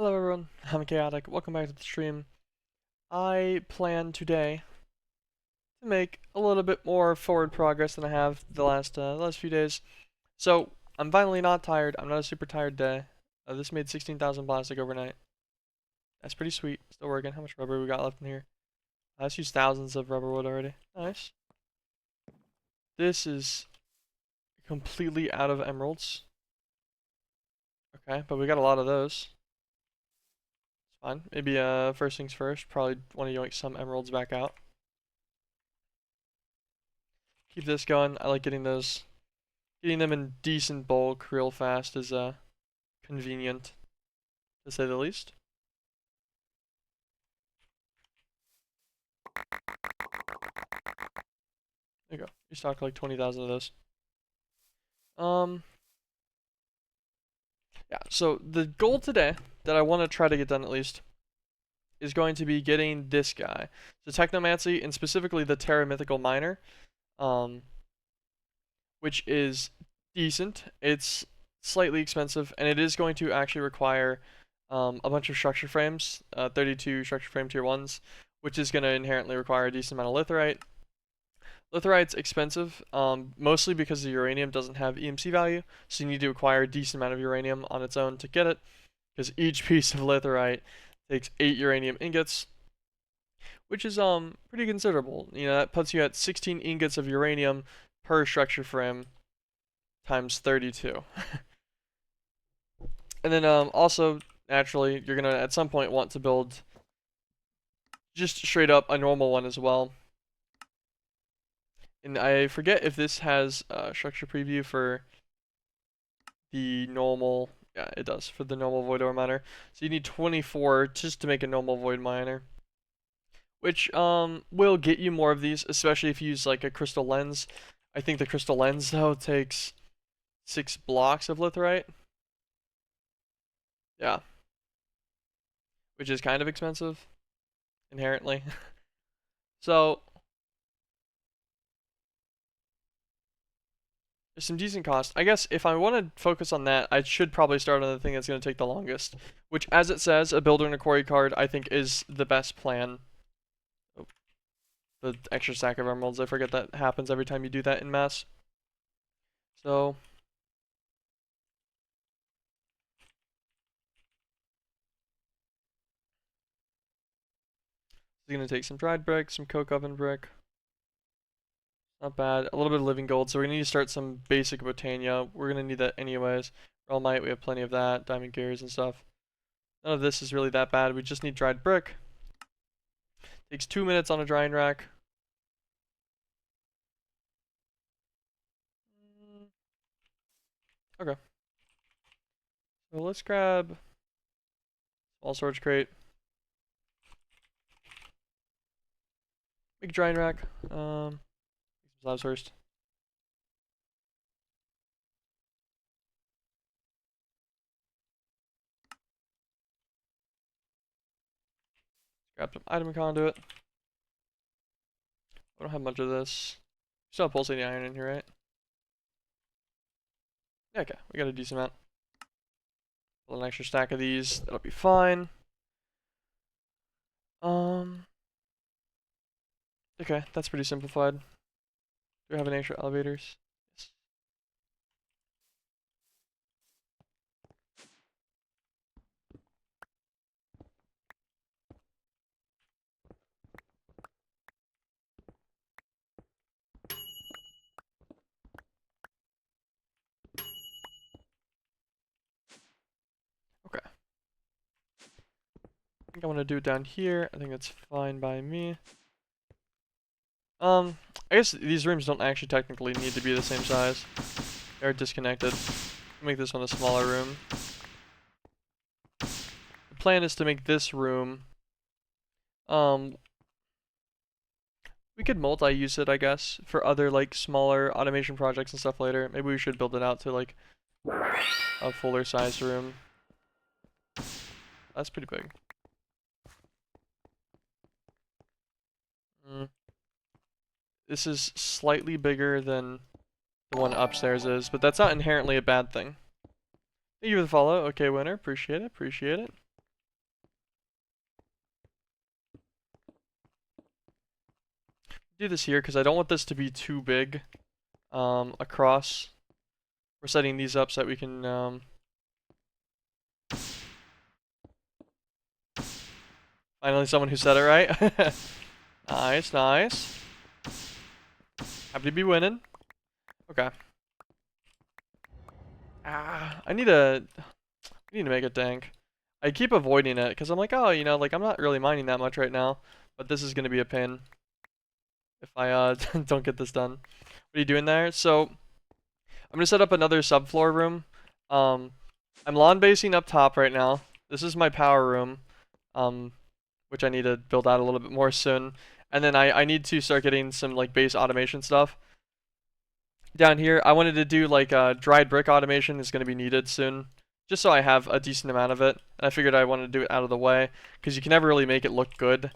Hello everyone, I'm Chaotic. Welcome back to the stream. I plan today to make a little bit more forward progress than I have the last few days. So I'm finally not tired. I'm not a super tired day. This made 16,000 plastic overnight. That's pretty sweet. Still working. How much rubber we got left in here? Let's use thousands of rubber wood already. Nice. This is completely out of emeralds. Okay, but we got a lot of those. Fine. Maybe first things first. Probably want to yoink some emeralds back out. Keep this going. I like getting those. Getting them in decent bulk real fast is convenient, to say the least. There you go. We stocked like 20,000 of those. Yeah, so the goal today, that I want to try to get done at least, is going to be getting this guy. The Technomancy, and specifically the Terra Mythical Miner, which is decent. It's slightly expensive, and it is going to actually require a bunch of structure frames, 32 structure frame tier 1s, which is going to inherently require a decent amount of litherite. Litherite's expensive, mostly because the uranium doesn't have EMC value, so you need to acquire a decent amount of uranium on its own to get it, because each piece of litherite takes 8 uranium ingots, which is pretty considerable. You know, that puts you at 16 ingots of uranium per structure frame times 32. And then also, naturally, you're going to at some point want to build just straight up a normal one as well. And I forget if this has structure preview for the normal. Yeah, it does, for the normal void ore miner. So you need 24 just to make a normal void miner, which will get you more of these, especially if you use like a crystal lens. I think the crystal lens though takes 6 blocks of litherite. Yeah, which is kind of expensive inherently. So there's some decent cost. I guess if I want to focus on that, I should probably start on the thing that's going to take the longest, which, as it says, a builder and a quarry card, I think is the best plan. Oh, the extra stack of emeralds, I forget that happens every time you do that in mass. So it's going to take some dried brick, some coke oven brick. Not bad. A little bit of living gold, so we're going to need to start some basic botania. We're going to need that anyways. Realmite, we have plenty of that. Diamond gears and stuff. None of this is really that bad. We just need dried brick. Takes 2 minutes on a drying rack. Okay. So let's grab small storage crate. Big drying rack. Some slabs first. Grab some item conduit. I don't have much of this. Still have pulsating iron in here, right? Yeah, okay, we got a decent amount. Pull an extra stack of these. That'll be fine. Okay, that's pretty simplified. Do we have any extra elevators? Yes. Okay. I think I want to do it down here. I think that's fine by me. I guess these rooms don't actually technically need to be the same size. They're disconnected. Make this one a smaller room. The plan is to make this room, we could multi-use it, I guess, for other like smaller automation projects and stuff later. Maybe we should build it out to like a fuller size room. That's pretty big. This is slightly bigger than the one upstairs is, but that's not inherently a bad thing. Thank you for the follow. Okay, winner. Appreciate it. Appreciate it. do this here because I don't want this to be too big across. We're setting these up so that we can finally someone who said it right. Nice, nice. Happy to be winning. Okay. I need to make a tank. I keep avoiding it because I'm like, oh, you know, like I'm not really mining that much right now, but this is gonna be a pain if I don't get this done. What are you doing there? So I'm gonna set up another subfloor room. I'm lawn basing up top right now. This is my power room, which I need to build out a little bit more soon. And then I need to start getting some like base automation stuff. Down here, I wanted to do like dried brick automation is gonna be needed soon, just so I have a decent amount of it. And I figured I wanted to do it out of the way because you can never really make it look good.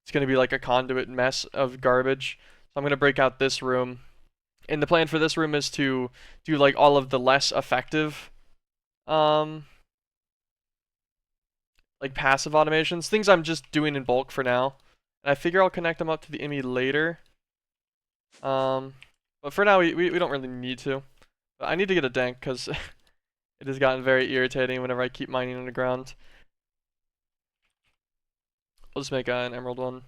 It's gonna be like a conduit mess of garbage. So I'm gonna break out this room. And the plan for this room is to do like all of the less effective like passive automations, things I'm just doing in bulk for now. And I figure I'll connect them up to the IMI later. But for now we don't really need to. But I need to get a dank because it has gotten very irritating whenever I keep mining underground. We'll just make an emerald one.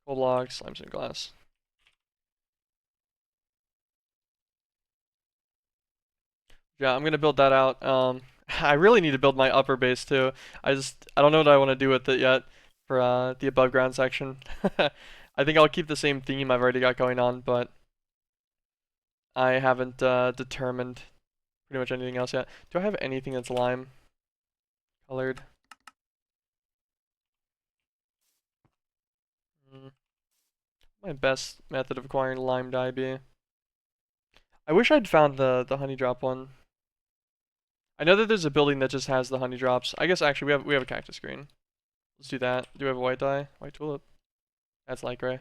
Gold logs, limestone glass. Yeah, I'm gonna build that out. I really need to build my upper base too. I don't know what I want to do with it yet for the above ground section. I think I'll keep the same theme I've already got going on, but I haven't determined pretty much anything else yet. Do I have anything that's lime colored? My best method of acquiring lime dye be? I wish I'd found the honey drop one. I know that there's a building that just has the honey drops. I guess actually we have a cactus green. Let's do that. Do we have a white dye? White tulip. That's light gray.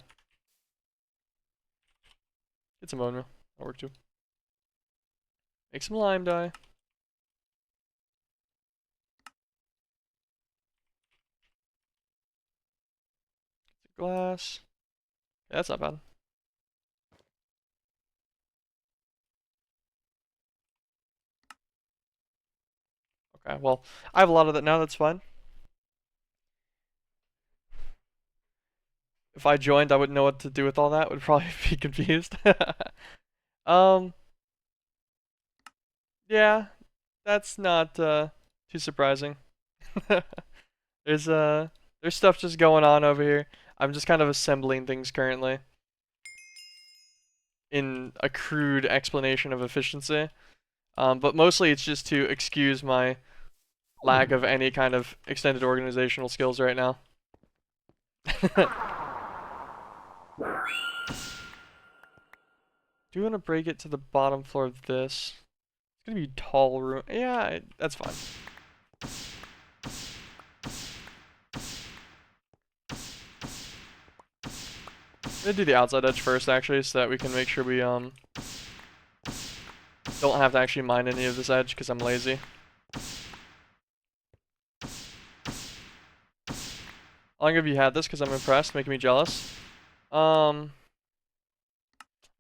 Get some bone meal. That'll work too. Make some lime dye. Glass. Yeah, that's not bad. Okay, well, I have a lot of that now, that's fine. If I joined, I wouldn't know what to do with all that. Would probably be confused. Yeah, that's not too surprising. There's stuff just going on over here. I'm just kind of assembling things currently in a crude explanation of efficiency. But mostly it's just to excuse my lack of any kind of extended organizational skills right now. Do you want to break it to the bottom floor of this? It's gonna be tall room. Yeah, that's fine. I'm gonna do the outside edge first, actually, so that we can make sure we don't have to actually mine any of this edge because I'm lazy. How long have you had this? Because I'm impressed, making me jealous.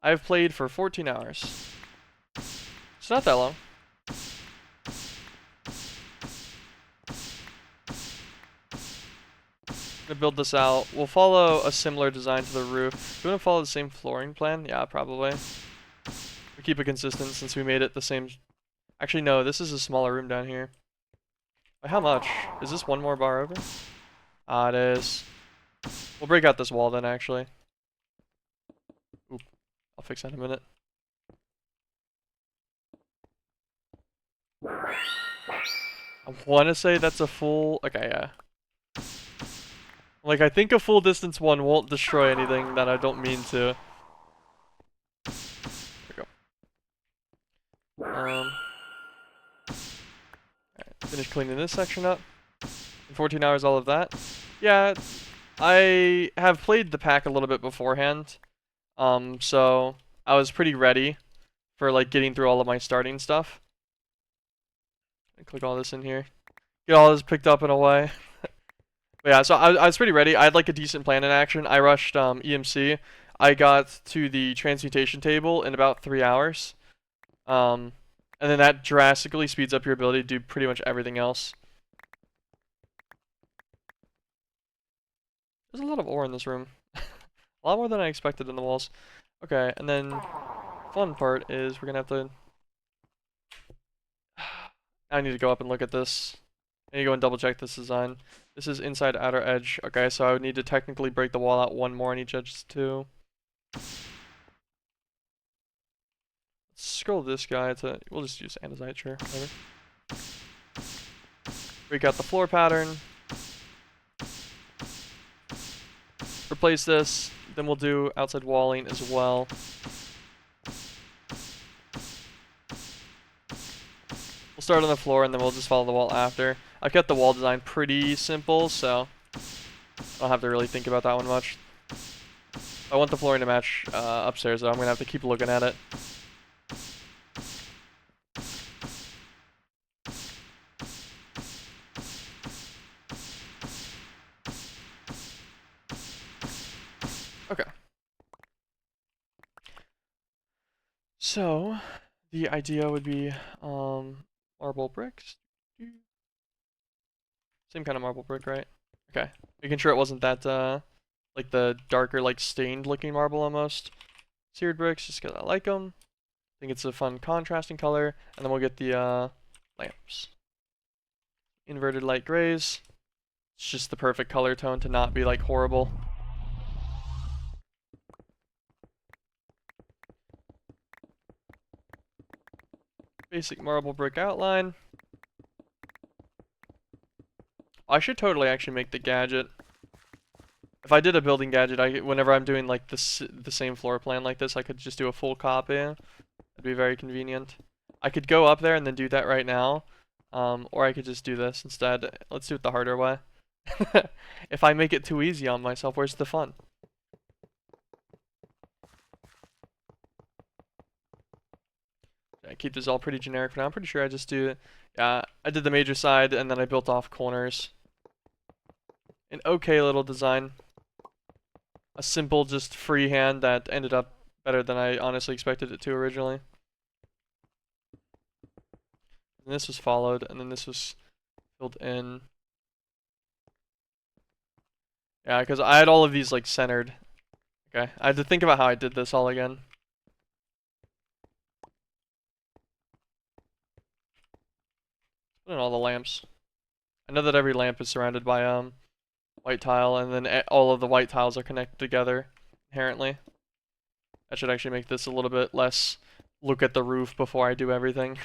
I've played for 14 hours. It's not that long. Gonna build this out. We'll follow a similar design to the roof. Do you want to follow the same flooring plan? Yeah, probably. We keep it consistent since we made it the same. Actually, no, this is a smaller room down here. By how much? Is this one more bar over? Ah, it is. We'll break out this wall then, actually. Oop. I'll fix that in a minute. I want to say that's a full... Okay, yeah. Like, I think a full distance one won't destroy anything that I don't mean to. There we go. Alright, finish cleaning this section up. In 14 hours, all of that. Yeah, I have played the pack a little bit beforehand. So I was pretty ready for, like, getting through all of my starting stuff. Click all this in here. Get all this picked up and away. But yeah, so I was pretty ready. I had like a decent plan in action. I rushed EMC. I got to the transmutation table in about 3 hours. Um, and then that drastically speeds up your ability to do pretty much everything else. There's a lot of ore in this room. A lot more than I expected in the walls. Okay, and then fun part is we're gonna have to. I need to go up and look at this. I need to go and double check this design. This is inside outer edge. Okay, so I would need to technically break the wall out one more on each edge too. Let's scroll this guy to. We'll just use andesite, sure. Whatever. Break out the floor pattern. Replace this. Then we'll do outside walling as well. We'll start on the floor and then we'll just follow the wall after. I've kept the wall design pretty simple, so I don't have to really think about that one much. I want the flooring to match upstairs, though. I'm going to have to keep looking at it. Okay. So, the idea would be marble bricks. Same kind of marble brick, right? Okay. Making sure it wasn't that, like the darker, like stained looking marble almost. Seared bricks, just because I like them. I think it's a fun contrasting color. And then we'll get the lamps. Inverted light grays. It's just the perfect color tone to not be like horrible. Basic marble brick outline. I should totally actually make the gadget. If I did a building gadget, whenever I'm doing like the same floor plan like this, I could just do a full copy. That'd be very convenient. I could go up there and then do that right now, or I could just do this instead. Let's do it the harder way. If I make it too easy on myself, where's the fun? I keep this all pretty generic for now. I'm pretty sure I just do, yeah, I did the major side and then I built off corners. An okay little design. A simple, just freehand that ended up better than I honestly expected it to originally. And this was followed, and then this was filled in. Yeah, because I had all of these like centered. Okay, I had to think about how I did this all again. Put in all the lamps. I know that every lamp is surrounded by white tile, and then all of the white tiles are connected together inherently. That should actually make this a little bit less look at the roof before I do everything.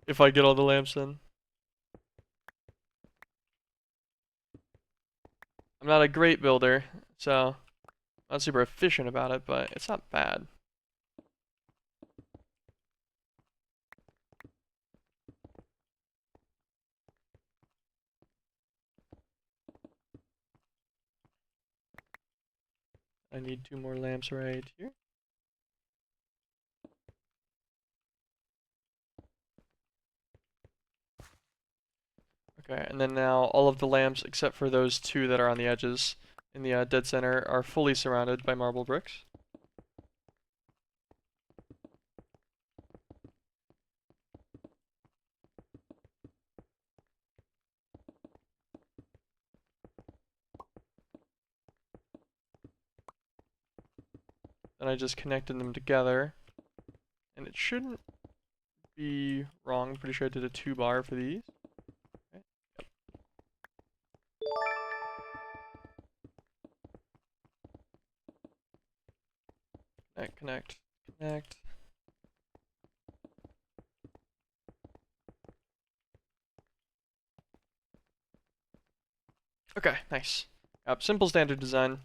If I get all the lamps in. I'm not a great builder, so I'm not super efficient about it, but it's not bad. I need 2 more lamps right here. Okay, and then now all of the lamps except for those 2 that are on the edges in the dead center are fully surrounded by marble bricks. Then I just connected them together, and it shouldn't be wrong. I'm pretty sure I did a 2-bar for these. Okay. Yep. Connect, connect. Okay, nice. Yep, simple standard design.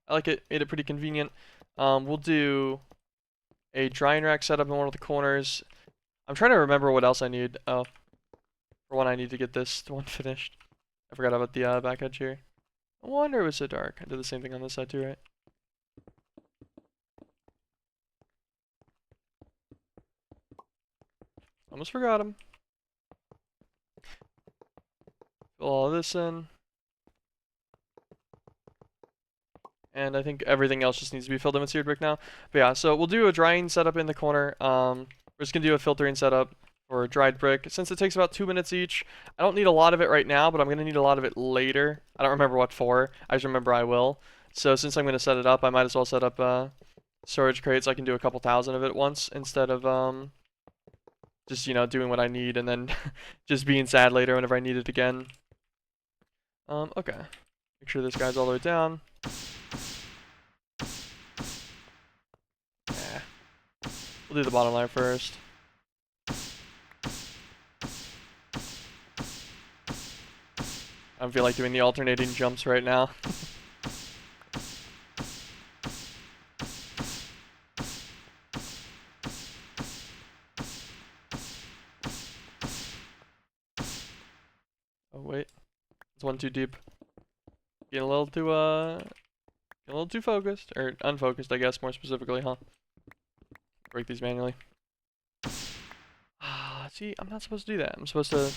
I like it, made it pretty convenient. We'll do a drying rack setup in one of the corners. I'm trying to remember what else I need. Oh, for one I need to get this one finished. I forgot about the back edge here. No wonder it was so dark. I did the same thing on this side too, right? Almost forgot him. all of this in. And I think everything else just needs to be filled in with seared brick now. But yeah, so we'll do a drying setup in the corner. We're just going to do a filtering setup for dried brick. Since it takes about 2 minutes each, I don't need a lot of it right now, but I'm going to need a lot of it later. I don't remember what for. I just remember I will. So since I'm going to set it up, I might as well set up storage crates. So I can do a couple thousand of it once instead of just, you know, doing what I need and then just being sad later whenever I need it again. Okay. Make sure this guy's all the way down. Yeah. We'll do the bottom layer first. I don't feel like doing the alternating jumps right now. Oh wait, it's one too deep. Getting a little too focused, or unfocused, I guess, more specifically, huh? Break these manually. Ah, see, I'm not supposed to do that. I'm supposed to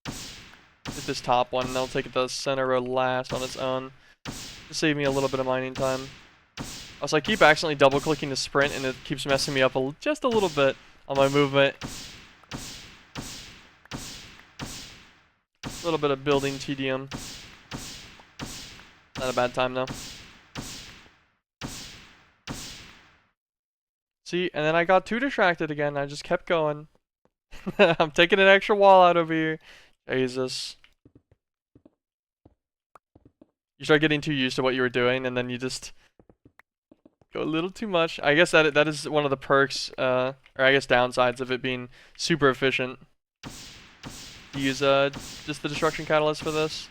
hit this top one, and I'll take the center row last on its own. To save me a little bit of mining time. Also, I keep accidentally double-clicking the sprint, and it keeps messing me up just a little bit on my movement. A little bit of building tedium. Not a bad time, though. See, and then I got too distracted again. I just kept going. I'm taking an extra wall out over here. Jesus. You start getting too used to what you were doing, and then you just go a little too much. I guess that is one of the perks, or I guess downsides of it being super efficient. Use just the destruction catalyst for this.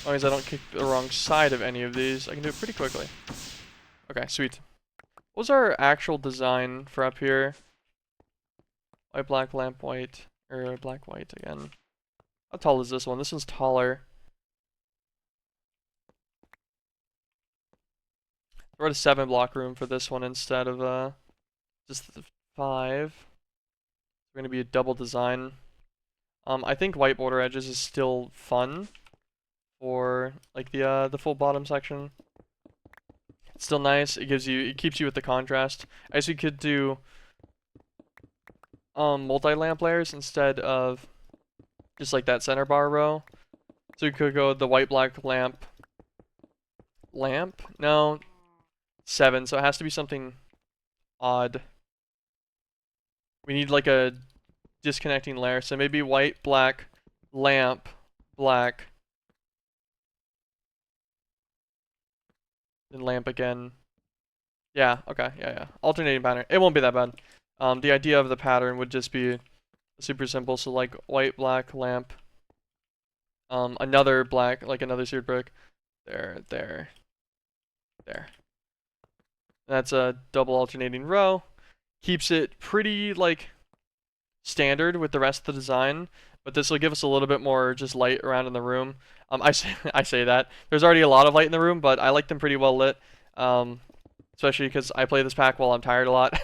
As long as I don't kick the wrong side of any of these, I can do it pretty quickly. Okay, sweet. What was our actual design for up here? White, black, lamp, white, or black, white again. How tall is this one? This one's taller. We're at a 7-block room for this one instead of just the 5. We're gonna be a double design. I think white border edges is still fun for like the full bottom section. It's still nice. It keeps you with the contrast. I guess we could do multi-lamp layers instead of just like that center bar row. So we could go the white black lamp. No, 7. So it has to be something odd. We need like a disconnecting layer. So maybe white, black, lamp, black. Then lamp again. Yeah, okay, yeah. Alternating pattern. It won't be that bad. The idea of the pattern would just be super simple. So like white, black, lamp. Another black, like another seared brick. There. That's a double alternating row. Keeps it pretty like standard with the rest of the design, but this will give us a little bit more just light around in the room. I say that there's already a lot of light in the room, but I like them pretty well lit. Especially because I play this pack while I'm tired a lot,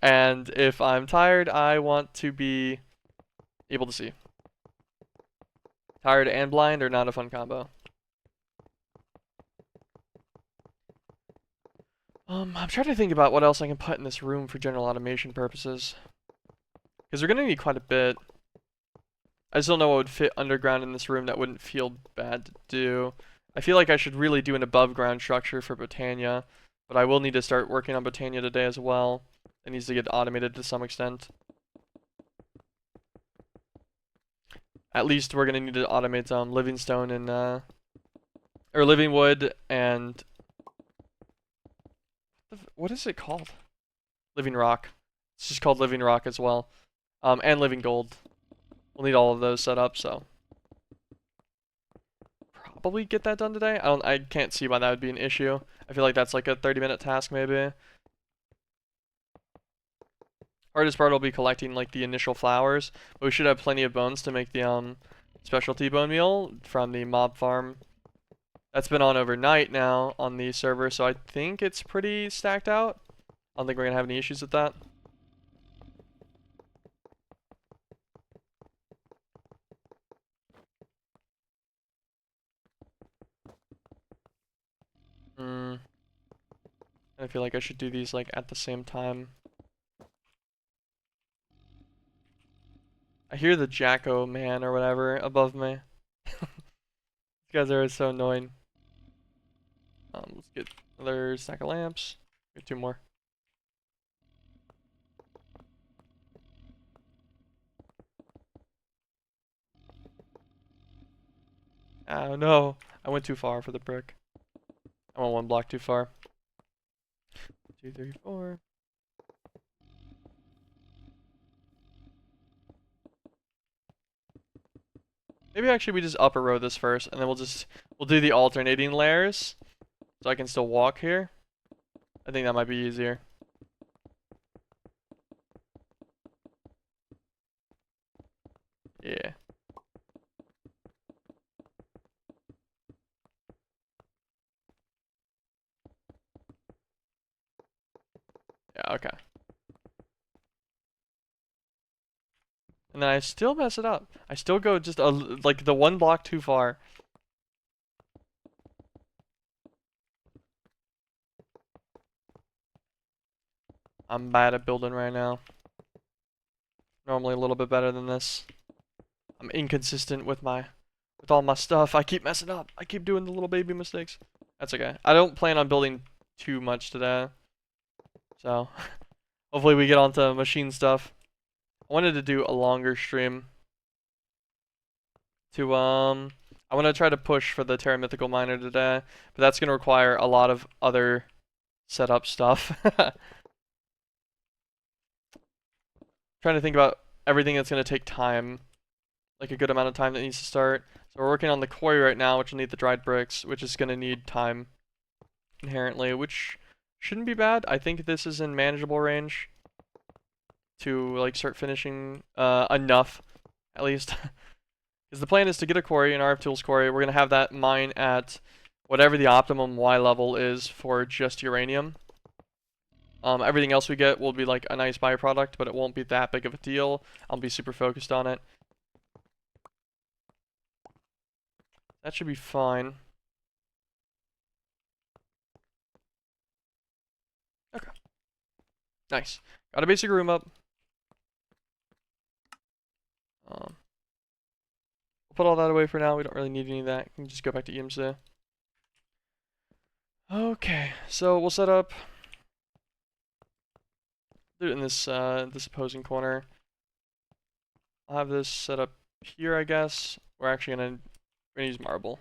and if I'm tired, I want to be able to see. Tired and blind are not a fun combo. I'm trying to think about what else I can put in this room for general automation purposes. Because we're going to need quite a bit. I just don't know what would fit underground in this room that wouldn't feel bad to do. I feel like I should really do an above ground structure for Botania. But I will need to start working on Botania today as well. It needs to get automated to some extent. At least we're going to need to automate living stone and or living wood and what is it called? Living rock. It's just called living rock as well. And living gold. We'll need all of those set up, so probably get that done today. I can't see why that would be an issue. I feel like that's like a 30-minute task maybe. Hardest part will be collecting like the initial flowers, but we should have plenty of bones to make the specialty bone meal from the mob farm. That's been on overnight now on the server, so I think it's pretty stacked out. I don't think we're gonna have any issues with that. I feel like I should do these like at the same time. I hear the Jacko man or whatever above me. These guys are so annoying. Let's get another stack of lamps. Get 2 more. Oh no, I went too far for the brick. I went 1 block too far. 2, 3, 4. Maybe actually we just upper row this first, and then we'll do the alternating layers, so I can still walk here. I think that might be easier. Yeah. Yeah, okay. And then I still mess it up. I still go just like the 1 block too far. I'm bad at building right now. Normally a little bit better than this. I'm inconsistent with all my stuff. I keep messing up. I keep doing the little baby mistakes. That's okay. I don't plan on building too much today. So, hopefully we get onto machine stuff. I wanted to do a longer stream to I want to try to push for the Terra Mythical Miner today, but that's going to require a lot of other setup stuff. Trying to think about everything that's going to take time, like a good amount of time that needs to start. So we're working on the quarry right now, which will need the dried bricks, which is going to need time inherently, which shouldn't be bad. I think this is in manageable range to like start finishing enough, at least. Because the plan is to get a quarry, an RF Tools quarry. We're going to have that mine at whatever the optimum Y level is for just uranium. Everything else we get will be like a nice byproduct, but it won't be that big of a deal. I'll be super focused on it. That should be fine. Okay. Nice. Got a basic room up. We'll put all that away for now. We don't really need any of that. We can just go back to EMC. Okay, so we'll set up. Do it in this opposing corner. I'll have this set up here, I guess. We're actually gonna use marble.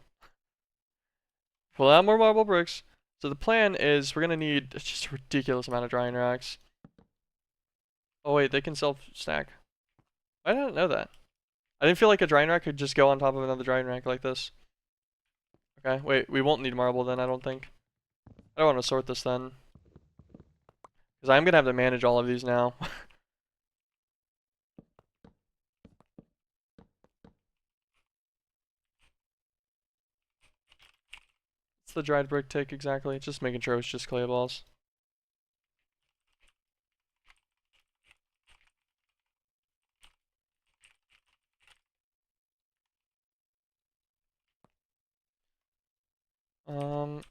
Pull out more marble bricks. So the plan is we're gonna need just a ridiculous amount of drying racks. Oh wait, they can self-stack. I didn't know that. I didn't feel like a drying rack could just go on top of another drying rack like this. Okay, wait, we won't need marble then, I don't think. I don't want to sort this then. Because I'm gonna have to manage all of these now. What's the dried brick take exactly? Just making sure it's just clay balls.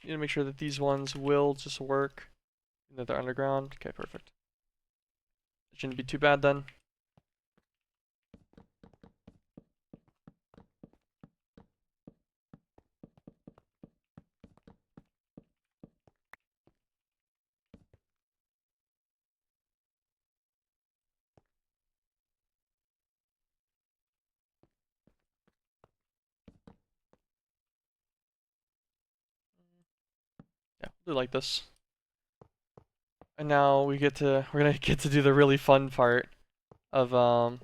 You need to make sure that these ones will just work. And that they're underground. Okay, perfect. It shouldn't be too bad then. Yeah, we like this. And now we're gonna get to do the really fun part of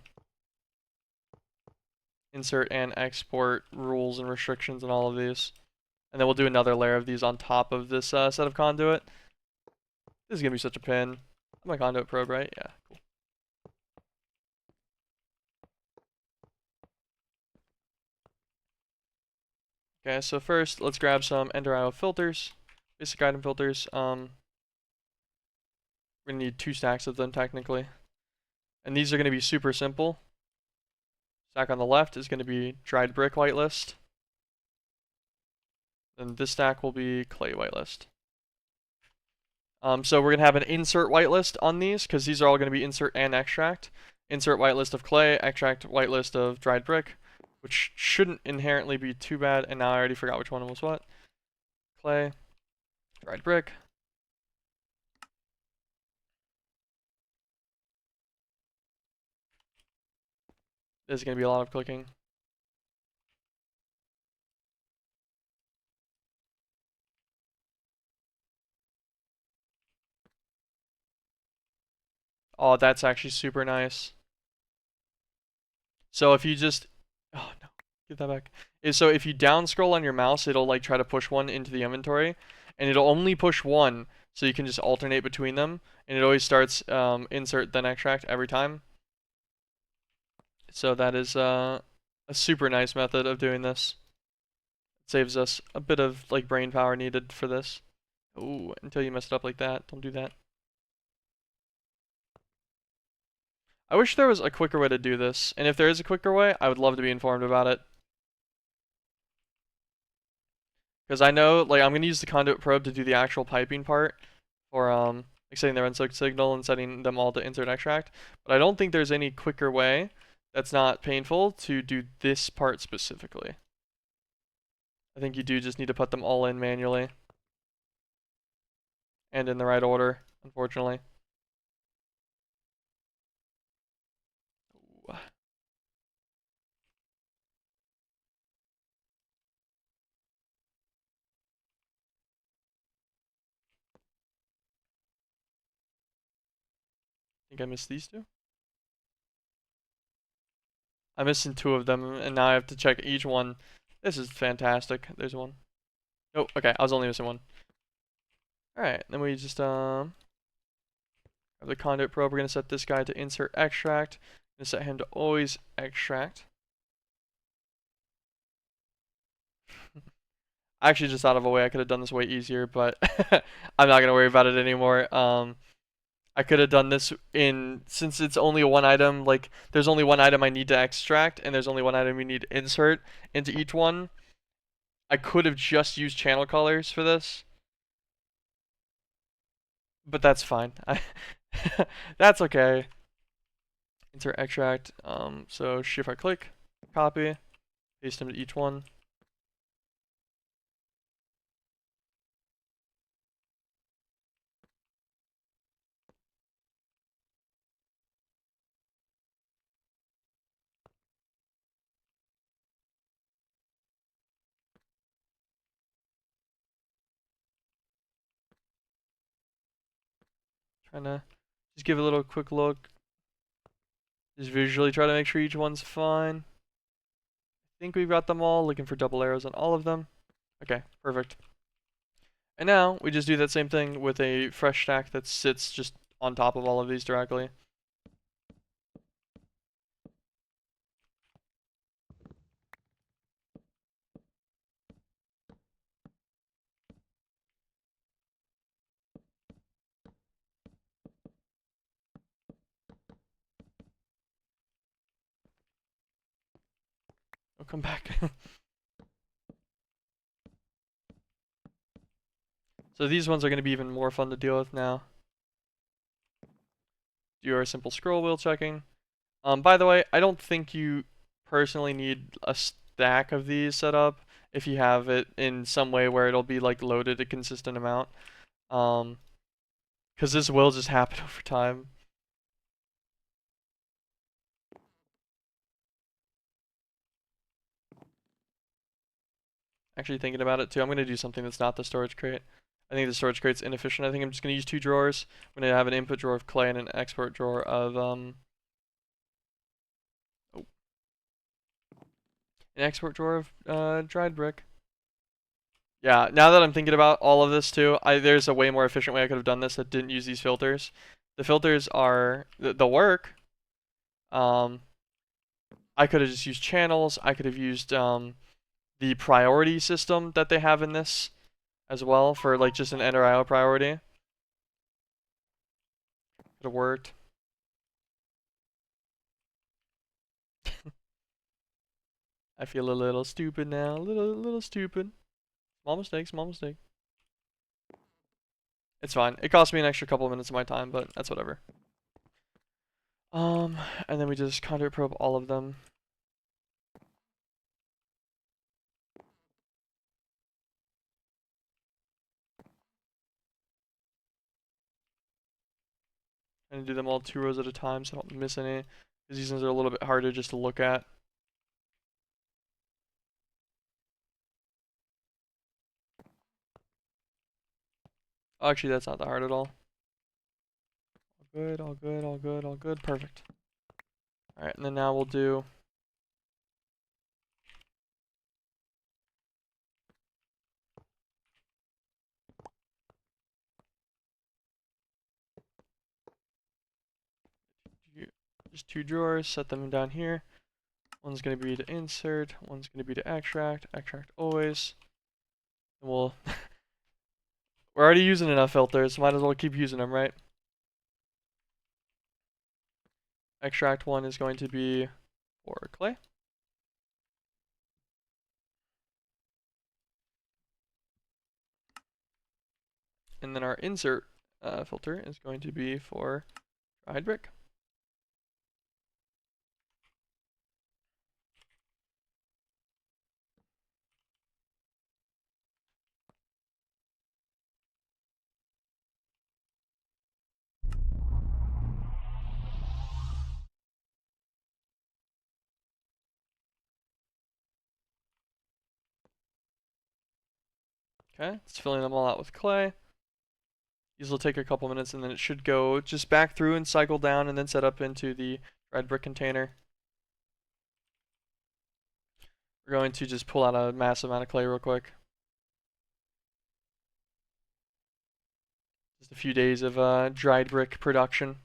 insert and export rules and restrictions and all of these. And then we'll do another layer of these on top of this set of conduit. This is gonna be such a pain. I'm a conduit probe, right? Yeah, cool. Okay, so first let's grab some Ender IO filters, basic item filters. We're gonna need 2 stacks of them technically, and these are gonna be super simple. Stack on the left is gonna be dried brick whitelist, and this stack will be clay whitelist. So we're gonna have an insert whitelist on these because these are all gonna be insert and extract. Insert whitelist of clay, extract whitelist of dried brick, which shouldn't inherently be too bad. And now I already forgot which one was what. Clay, dried brick. This is gonna be a lot of clicking. Oh, that's actually super nice. So if you just, oh no, get that back. So if you down scroll on your mouse, it'll like try to push one into the inventory, and it'll only push one, so you can just alternate between them, and it always starts insert then extract every time. So that is a super nice method of doing this. It saves us a bit of like brain power needed for this. Ooh, until you mess it up like that, don't do that. I wish there was a quicker way to do this, and if there is a quicker way, I would love to be informed about it. Because I know, like, I'm going to use the conduit probe to do the actual piping part for, like, setting the unsoaked signal and setting them all to insert extract. But I don't think there's any quicker way that's not painful to do this part specifically. I think you do just need to put them all in manually. And in the right order, unfortunately. Ooh. I think I missed these two. I'm missing 2 of them, and now I have to check each one. This is fantastic. There's one. Oh, okay, I was only missing one. Alright, then we just, have the conduit probe. We're going to set this guy to insert extract. I'm going to set him to always extract. I actually just thought of a way I could have done this way easier, but I'm not going to worry about it anymore. I could have done this since it's only one item, like, there's only one item I need to extract, and there's only one item you need to insert into each one. I could have just used channel colors for this. But that's fine. That's okay. Insert extract. So shift right click, copy, paste them to each one. Trying to just give a little quick look. Just visually try to make sure each one's fine. I think we've got them all. Looking for double arrows on all of them. Okay, perfect. And now we just do that same thing with a fresh stack that sits just on top of all of these directly. I'll come back. So these ones are going to be even more fun to deal with now. Do our simple scroll wheel checking. By the way, I don't think you personally need a stack of these set up if you have it in some way where it'll be like loaded a consistent amount. Because this will just happen over time. Actually thinking about it too, I'm going to do something that's not the storage crate. I think the storage crate's inefficient. I think I'm just going to use 2 drawers. I'm going to have an input drawer of clay and an export drawer of, an export drawer of dried brick. Yeah, now that I'm thinking about all of this too, there's a way more efficient way I could have done this that didn't use these filters. The filters are the work. I could have just used channels. I could have used the priority system that they have in this as well for like just an enter IO priority. Could have worked. I feel a little stupid now. A little stupid. Small mistake, small mistake. It's fine. It cost me an extra couple of minutes of my time, but that's whatever. And then we just conduit probe all of them. And do them all 2 rows at a time so I don't miss any. Because these ones are a little bit harder just to look at. Oh, actually, that's not that hard at all. All good, all good, all good, all good. Perfect. Alright, and then now we'll do... just 2 drawers, set them down here. One's going to be to insert, one's going to be to extract, extract always. And we'll... We're already using enough filters, so might as well keep using them, right? Extract 1 is going to be for clay. And then our insert filter is going to be for dried brick. Okay, it's filling them all out with clay. These will take a couple minutes and then it should go just back through and cycle down and then set up into the dried brick container. We're going to just pull out a massive amount of clay real quick. Just a few days of dried brick production.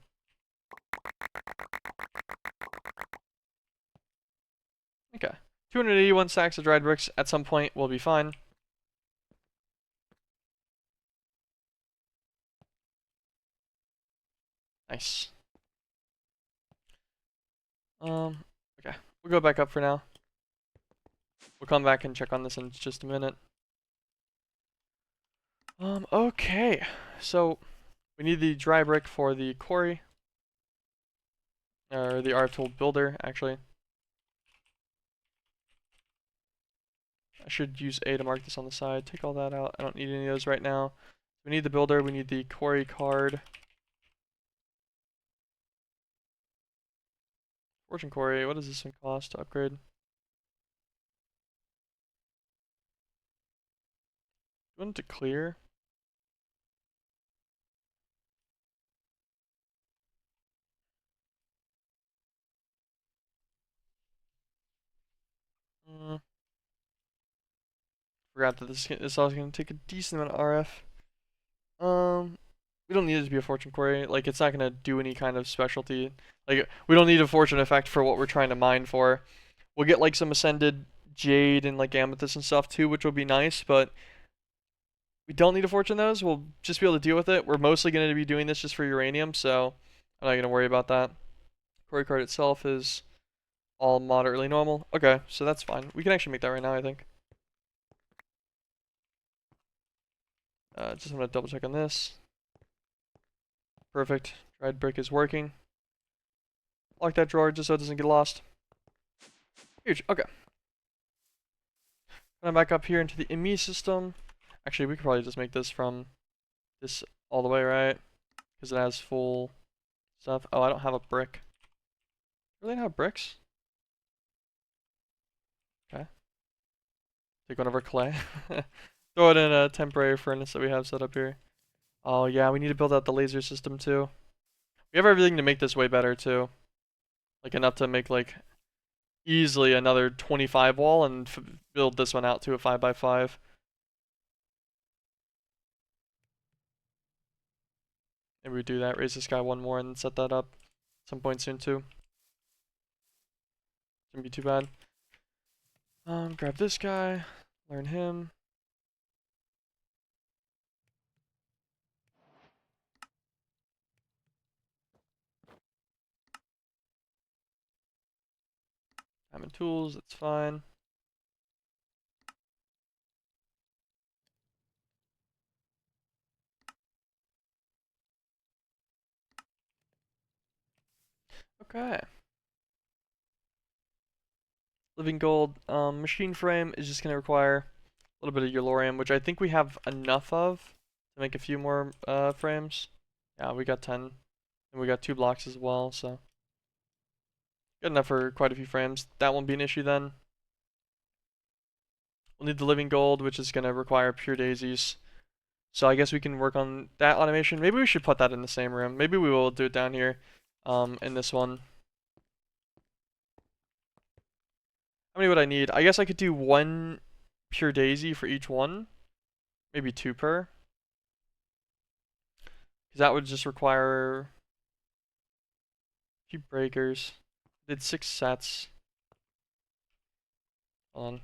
Okay, 281 stacks of dried bricks at some point will be fine. Nice. Okay, we'll go back up for now. We'll come back and check on this in just a minute. Okay, so we need the dry brick for the quarry, or the RF tool builder, actually. I should use A to mark this on the side. Take all that out. I don't need any of those right now. We need the builder. We need the quarry card. Fortune quarry. What does this one cost to upgrade? Do you want it to clear? Forgot that this is also going to take a decent amount of RF. We don't need it to be a fortune quarry. Like, it's not going to do any kind of specialty. Like, we don't need a fortune effect for what we're trying to mine for. We'll get, like, some ascended jade and, like, amethyst and stuff, too, which will be nice, but we don't need to fortune those. We'll just be able to deal with it. We're mostly going to be doing this just for uranium, so I'm not going to worry about that. Quarry card itself is all moderately normal. Okay, so that's fine. We can actually make that right now, I think. Just want to double check on this. Perfect. Dried brick is working. Lock that drawer just so it doesn't get lost. Huge. Okay. Come back up here into the ME system. Actually, we could probably just make this from this all the way, right? Because it has full stuff. Oh, I don't have a brick. Really not have bricks? Okay. Take one of our clay. Throw it in a temporary furnace that we have set up here. Oh yeah, we need to build out the laser system too. We have everything to make this way better too. Like enough to make like easily another 25 wall and build this one out to a 5x5. Maybe we do that, raise this guy one more and set that up at some point soon too. Shouldn't be too bad. Grab this guy, learn him. Diamond tools, that's fine. Okay. Living gold. Machine frame is just going to require a little bit of Yellorium, which I think we have enough of to make a few more frames. Yeah, we got 10. And we got 2 blocks as well, so. Good enough for quite a few frames. That won't be an issue then. We'll need the living gold, which is going to require pure daisies. So I guess we can work on that automation. Maybe we should put that in the same room. Maybe we will do it down here in this one. How many would I need? I guess I could do 1 pure daisy for each one. Maybe 2 per. Because that would just require a few breakers. Did 6 sets. Hold on.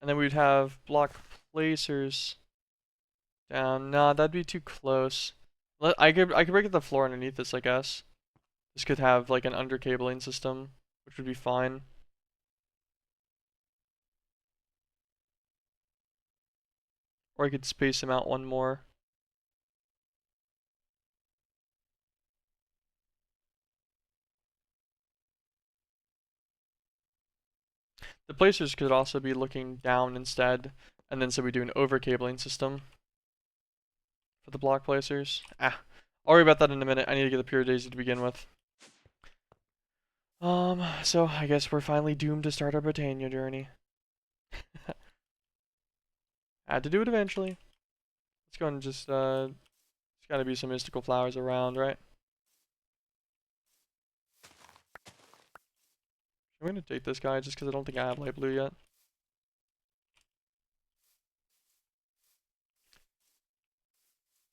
And then we'd have block placers down. Nah, that'd be too close. I could break the floor underneath this, I guess. This could have like an undercabling system, which would be fine. Or I could space them out 1 more. The placers could also be looking down instead, and then so we do an overcabling system for the block placers. I'll worry about that in a minute. I need to get the pure daisy to begin with. So I guess we're finally doomed to start our Britannia journey. Had to do it eventually. Let's go and just, there's gotta be some mystical flowers around, right? I'm gonna take this guy just because I don't think I have light blue yet.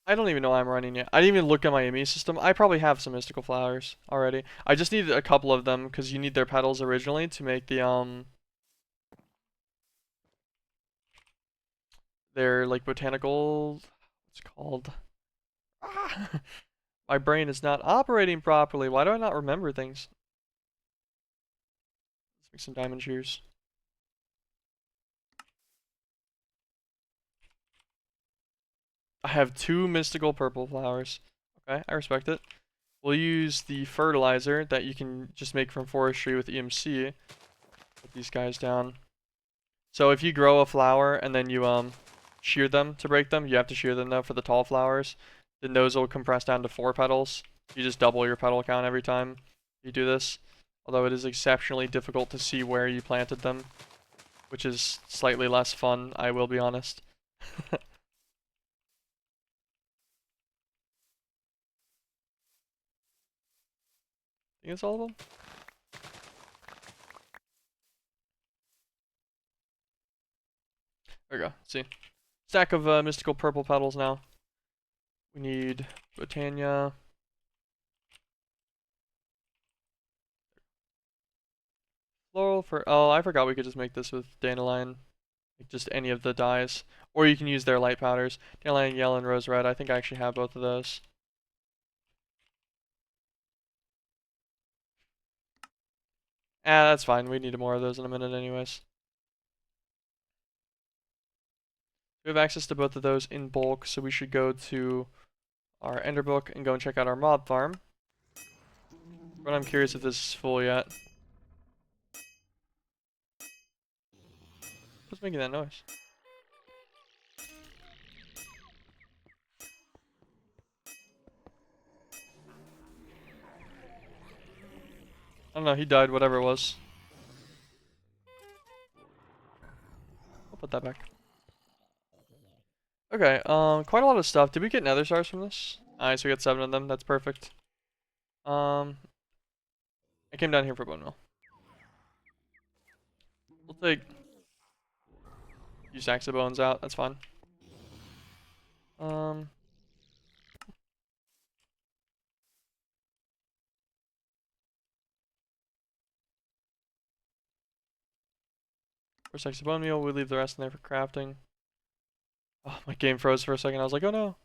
I don't even know why I'm running yet. I didn't even look at my ME system. I probably have some mystical flowers already. I just need a couple of them because you need their petals originally to make the their like botanical, what's it called? Ah, my brain is not operating properly. Why do I not remember things? Let's make some diamond shears. I have 2 mystical purple flowers. Okay, I respect it. We'll use the fertilizer that you can just make from forestry with EMC. Put these guys down. So if you grow a flower and then you shear them to break them, you have to shear them though for the tall flowers. Then those will compress down to 4 petals. You just double your petal count every time you do this. Although it is exceptionally difficult to see where you planted them, which is slightly less fun, I will be honest. I think it's all of them. There we go. See. Stack of mystical purple petals now. We need Botania. Floral for... Oh, I forgot we could just make this with dandelion. Like just any of the dyes. Or you can use their light powders. Dandelion, yellow, and rose red. I think I actually have both of those. That's fine. We need more of those in a minute anyways. We have access to both of those in bulk, so we should go to our Ender book and go and check out our mob farm. But I'm curious if this is full yet. What's making that noise? I don't know, he died, whatever it was. I'll put that back. Okay, quite a lot of stuff. Did we get nether stars from this? Alright, so we got 7 of them, that's perfect. I came down here for bone meal. We'll take a few sacks of bones out. That's fine. 4 sacks of bone meal. We leave the rest in there for crafting. Oh, my game froze for a second. I was like, oh no. I'm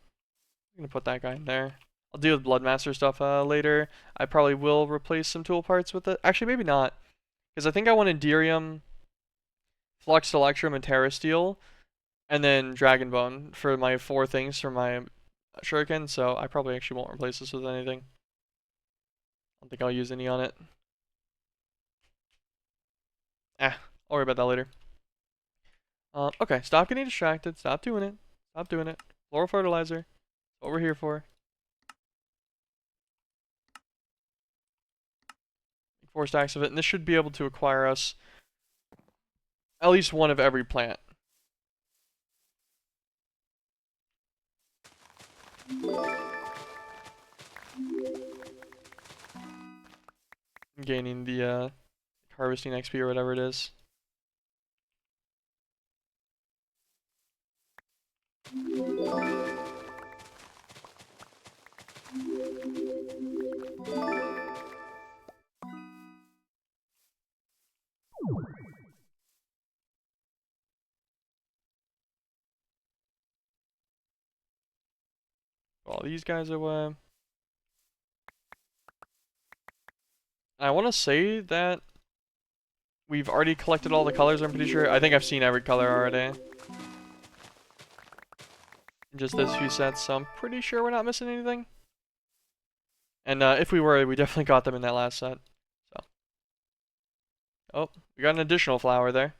gonna put that guy in there. I'll deal with Bloodmaster stuff later. I probably will replace some tool parts with it. Actually, maybe not. Because I think I want Enderium, Flux Electrum, and Terra Steel. And then Dragon Bone for my 4 things for my Shuriken. So I probably actually won't replace this with anything. I don't think I'll use any on it. I'll worry about that later. Okay, stop getting distracted. Stop doing it. Stop doing it. Floral fertilizer. That's what we're here for. 4 stacks of it, and this should be able to acquire us at least one of every plant. Gaining the harvesting XP or whatever it is. All these guys away. I want to say that we've already collected all the colors, I'm pretty sure. I think I've seen every color already. In just those few sets, so I'm pretty sure we're not missing anything. And if we were, we definitely got them in that last set. So. Oh, we got an additional flower there.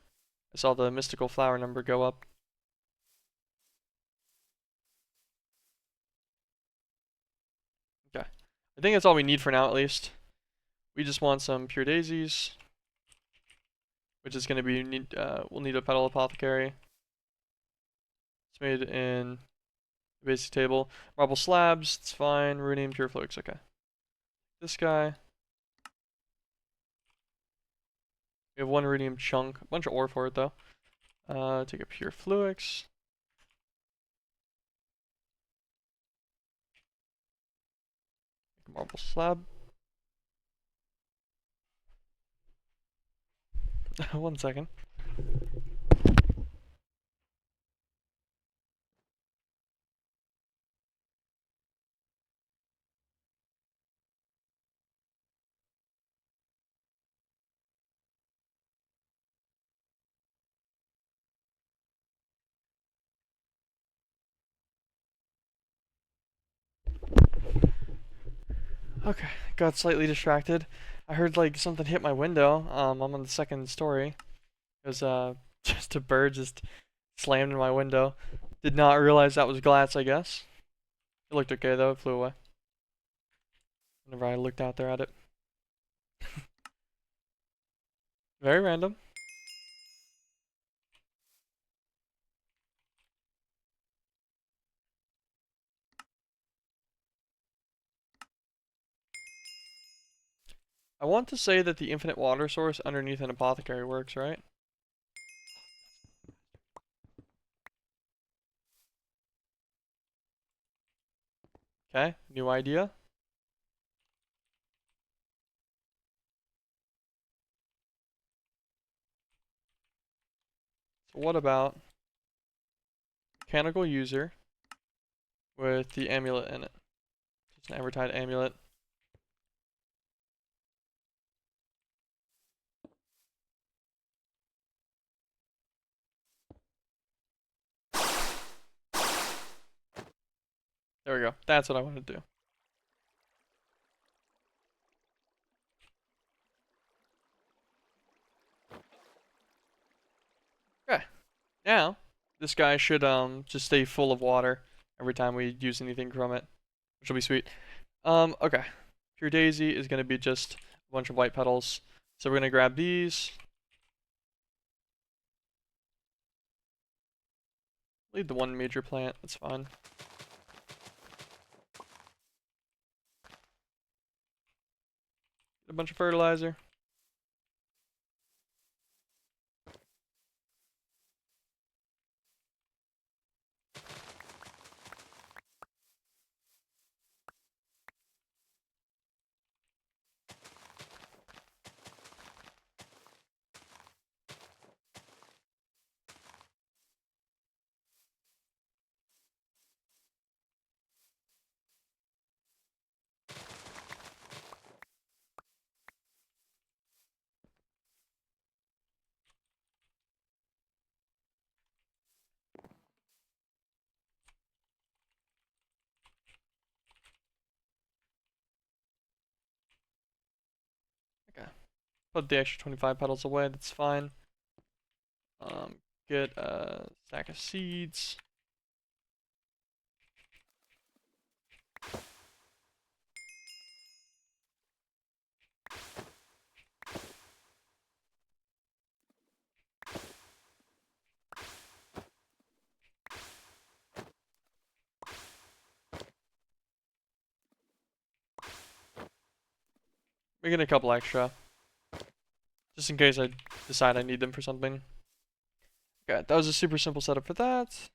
I saw the mystical flower number go up. Okay. I think that's all we need for now, at least. We just want some pure daisies, which is going to be, we'll need a petal apothecary. It's made in the basic table. Marble slabs, it's fine. Ruinium pure flux, okay. This guy. We have 1 ruinium chunk, a bunch of ore for it though. Take a pure fluix. Marble slab. 1 second. Okay, got slightly distracted. I heard like something hit my window. I'm on the 2nd story. It was just a bird just slammed in my window. Did not realize that was glass, I guess. It looked okay though, it flew away. Whenever I looked out there at it. Very random. I want to say that the infinite water source underneath an apothecary works, right? Okay, new idea. So what about mechanical user with the amulet in it? Just an Evertide amulet. There we go. That's what I want to do. Okay. Now, this guy should just stay full of water every time we use anything from it, which will be sweet. Okay. Pure Daisy is going to be just a bunch of white petals. So we're going to grab these. Leave the 1 major plant, that's fine. Get a bunch of fertilizer. Okay. Put the extra 25 petals away, that's fine. Get a stack of seeds. We get a couple extra. Just in case I decide I need them for something. Okay, that was a super simple setup for that.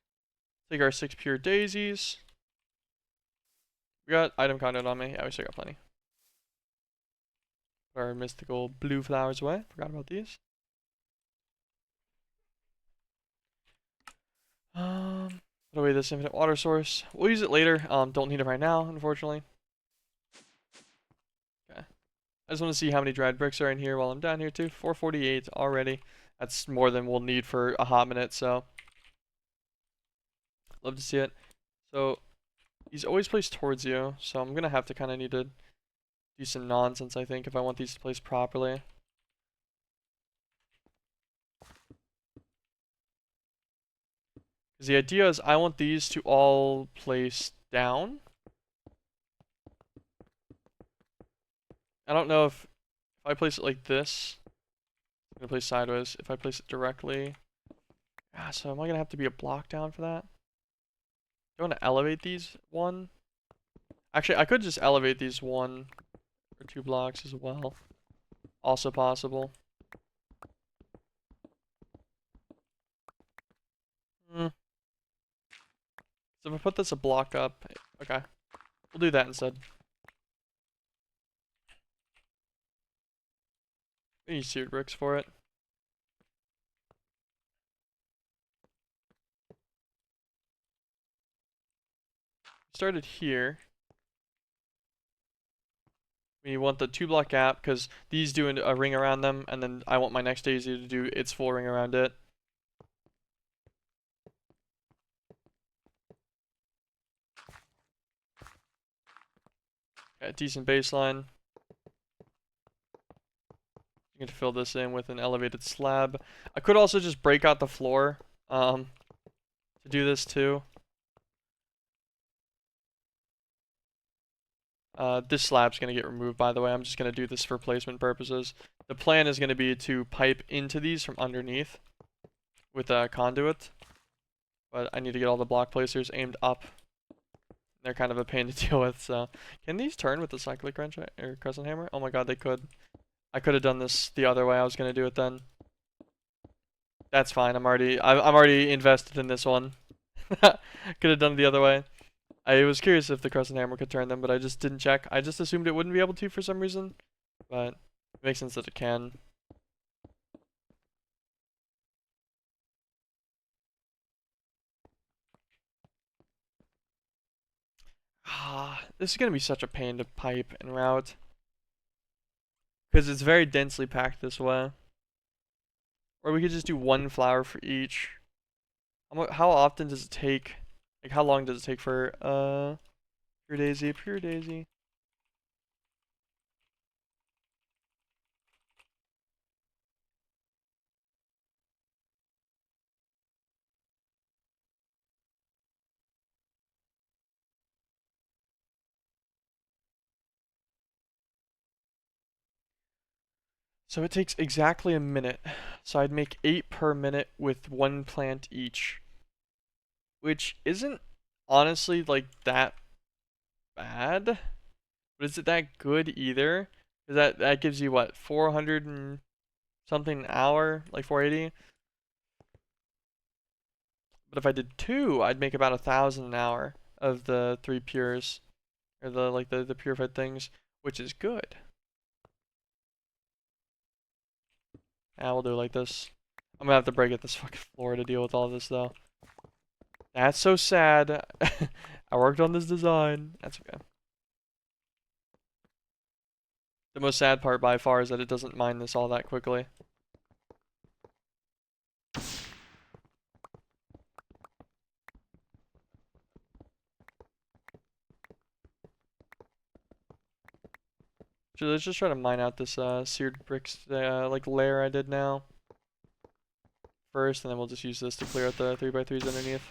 Take our 6 pure daisies. We got item content on me. Yeah, we still got plenty. Put our mystical blue flowers away. Forgot about these. Put away this infinite water source. We'll use it later. Don't need it right now, unfortunately. Okay. I just want to see how many dried bricks are in here while I'm down here too. 448 already. That's more than we'll need for a hot minute, so love to see it. So he's always placed towards you, so I'm gonna have to kind of need to do some nonsense, I think, if I want these to place properly. Because the idea is I want these to all place down. I don't know if I place it like this, it's gonna place sideways. If I place it directly, so am I gonna have to be a block down for that? Do I want to elevate these one? Actually, I could just elevate these 1 or 2 blocks as well. Also possible. So if I put this a block up, okay, we'll do that instead. We need seared bricks for it. Started here. We want the 2 block gap because these do a ring around them, and then I want my next daisy to do its full ring around it. Okay, decent baseline. I'm going to fill this in with an elevated slab. I could also just break out the floor to do this too. This slab's going to get removed, by the way. I'm just going to do this for placement purposes. The plan is going to be to pipe into these from underneath with a conduit. But I need to get all the block placers aimed up. They're kind of a pain to deal with, so. Can these turn with the cyclic wrench or crescent hammer? Oh my god, they could. I could have done this the other way. I was going to do it then. That's fine. I'm already invested in this one. Could have done it the other way. I was curious if the crescent hammer could turn them, but I just didn't check. I just assumed it wouldn't be able to for some reason, but it makes sense that it can. This is gonna be such a pain to pipe and route because it's very densely packed this way. Or we could just do 1 flower for each. How often does it take? Like, how long does it take for pure daisy, pure daisy? So it takes exactly a minute. So I'd make 8 per minute with 1 plant each. Which isn't honestly like that bad. But is it that good either? That gives you what, 400 and something an hour, like 480. But if I did two, I'd make about 1,000 an hour of the three pures, or the purified things, which is good. Yeah, we'll do it like this. I'm gonna have to break at this fucking floor to deal with all this though. That's so sad. I worked on this design. That's okay. The most sad part by far is that it doesn't mine this all that quickly. So let's just try to mine out this seared bricks like layer I did now first, and then we'll just use this to clear out the 3x3s underneath.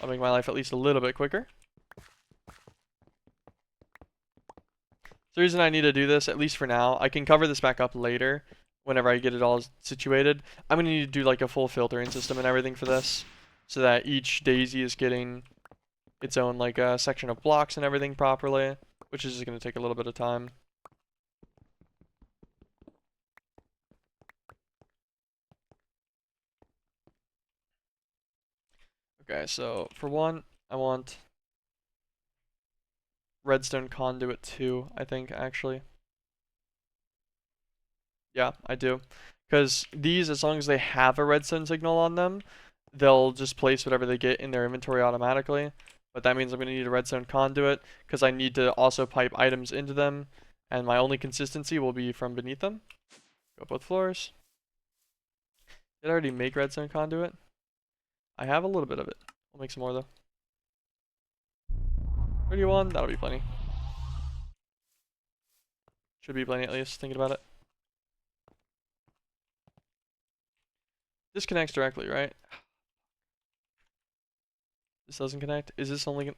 I'll make my life at least a little bit quicker. The reason I need to do this, at least for now, I can cover this back up later whenever I get it all situated. I'm going to need to do like a full filtering system and everything for this so that each daisy is getting its own like section of blocks and everything properly, which is just going to take a little bit of time. Okay, so for one, I want redstone conduit 2, I think, actually. Yeah, I do. Because these, as long as they have a redstone signal on them, they'll just place whatever they get in their inventory automatically. But that means I'm going to need a redstone conduit, because I need to also pipe items into them, and my only consistency will be from beneath them. Go both floors. Did I already make redstone conduit? I have a little bit of it. I'll make some more, though. 31, that'll be plenty. Should be plenty, at least, thinking about it. This connects directly, right? This doesn't connect? Is this only gonna...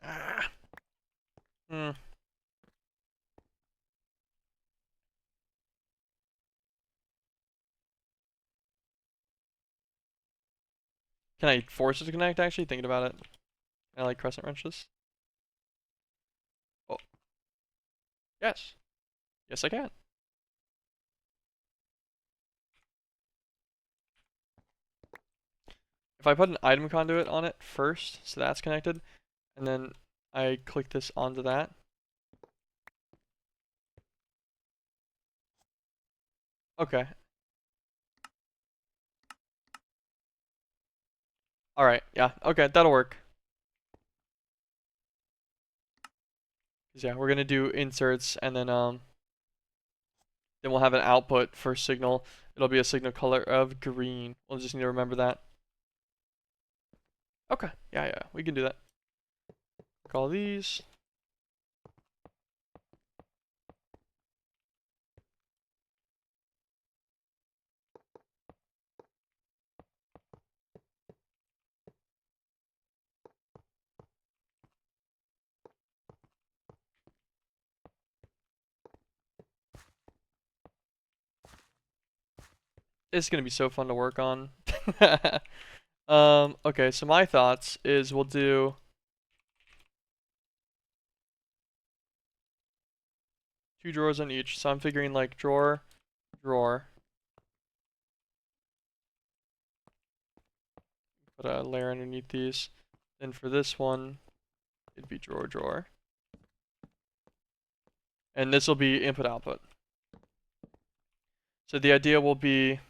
Ah. Hmm. Can I force it to connect, actually? Thinking about it. Can I, like, crescent wrench this? Oh. Yes. Yes, I can. If I put an item conduit on it first, so that's connected, and then I click this onto that. Okay. Alright, yeah. Okay, that'll work. Yeah, we're gonna do inserts, and then we'll have an output for signal. It'll be a signal color of green. We'll just need to remember that. Okay, yeah, we can do that. Call these. It's gonna be so fun to work on. Okay, so my thoughts is we'll do two drawers on each. So I'm figuring like drawer, drawer. Put a layer underneath these. Then for this one, it'd be drawer, drawer. And this will be input output. So the idea will be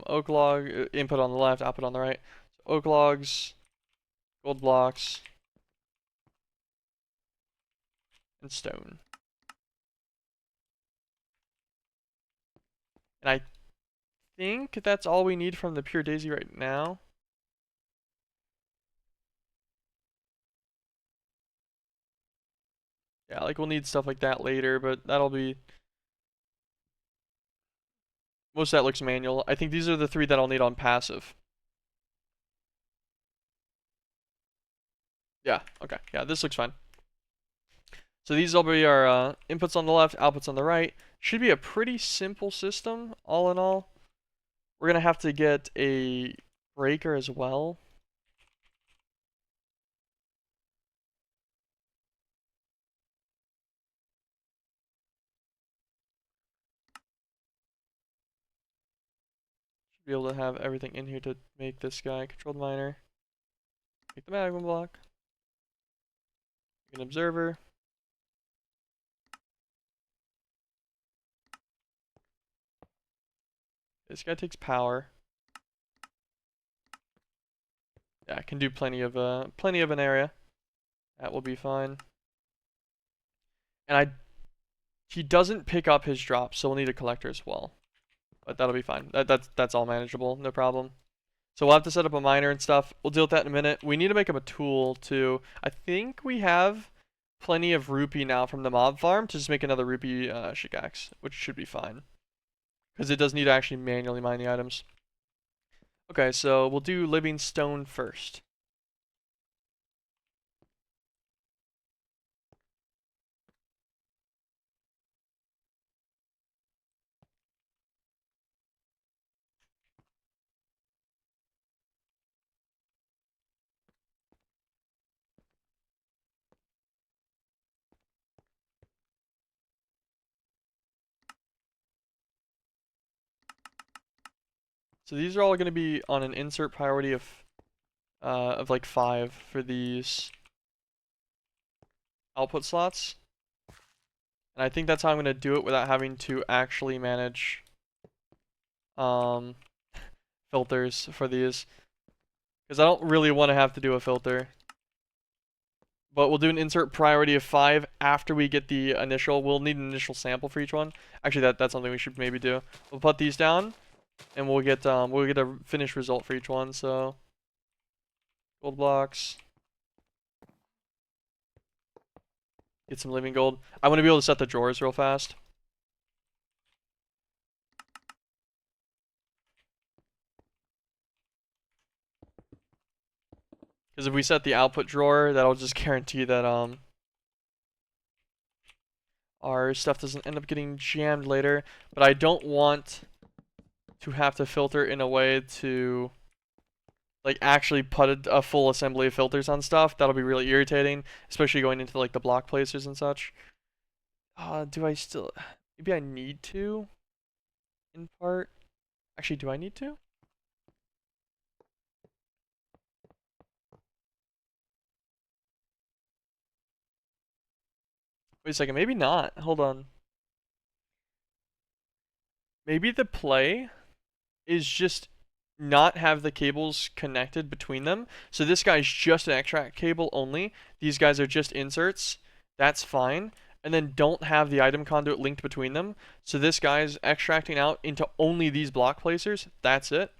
oak log, input on the left, output on the right. So oak logs, gold blocks, and stone. And I think that's all we need from the pure daisy right now. Yeah, like we'll need stuff like that later, but that'll be... Most of that looks manual. I think these are the three that I'll need on passive. Yeah, okay. Yeah, this looks fine. So these will be our inputs on the left, outputs on the right. Should be a pretty simple system, all in all. We're going to have to get a breaker as well. Be able to have everything in here to make this guy controlled miner. Make the magma block. Make an observer. This guy takes power. Yeah, I can do plenty of an area. That will be fine. And he doesn't pick up his drops, so we'll need a collector as well. But that'll be fine. That's all manageable, no problem. So we'll have to set up a miner and stuff. We'll deal with that in a minute. We need to make him a tool too. I think we have plenty of rupee now from the mob farm to just make another rupee pickaxe, which should be fine. Because it does need to actually manually mine the items. Okay, so we'll do living stone first. So these are all going to be on an insert priority of like 5 for these output slots. And I think that's how I'm going to do it without having to actually manage filters for these. Because I don't really want to have to do a filter. But we'll do an insert priority of 5 after we get the initial. We'll need an initial sample for each one. Actually, that's something we should maybe do. We'll put these down, and we'll get a finished result for each one. So gold blocks. Get some living gold. I want to be able to set the drawers real fast. Because if we set the output drawer, that'll just guarantee that our stuff doesn't end up getting jammed later. But I don't want to have to filter in a way to like actually put a full assembly of filters on stuff. That'll be really irritating, especially going into like the block placers and such. Do I still? Maybe I need to. In part. Actually, do I need to? Wait a second. Maybe not. Hold on. Maybe the play is just not have the cables connected between them. So this guy's just an extract cable only. These guys are just inserts. That's fine. And then don't have the item conduit linked between them. So this guy's extracting out into only these block placers. That's it.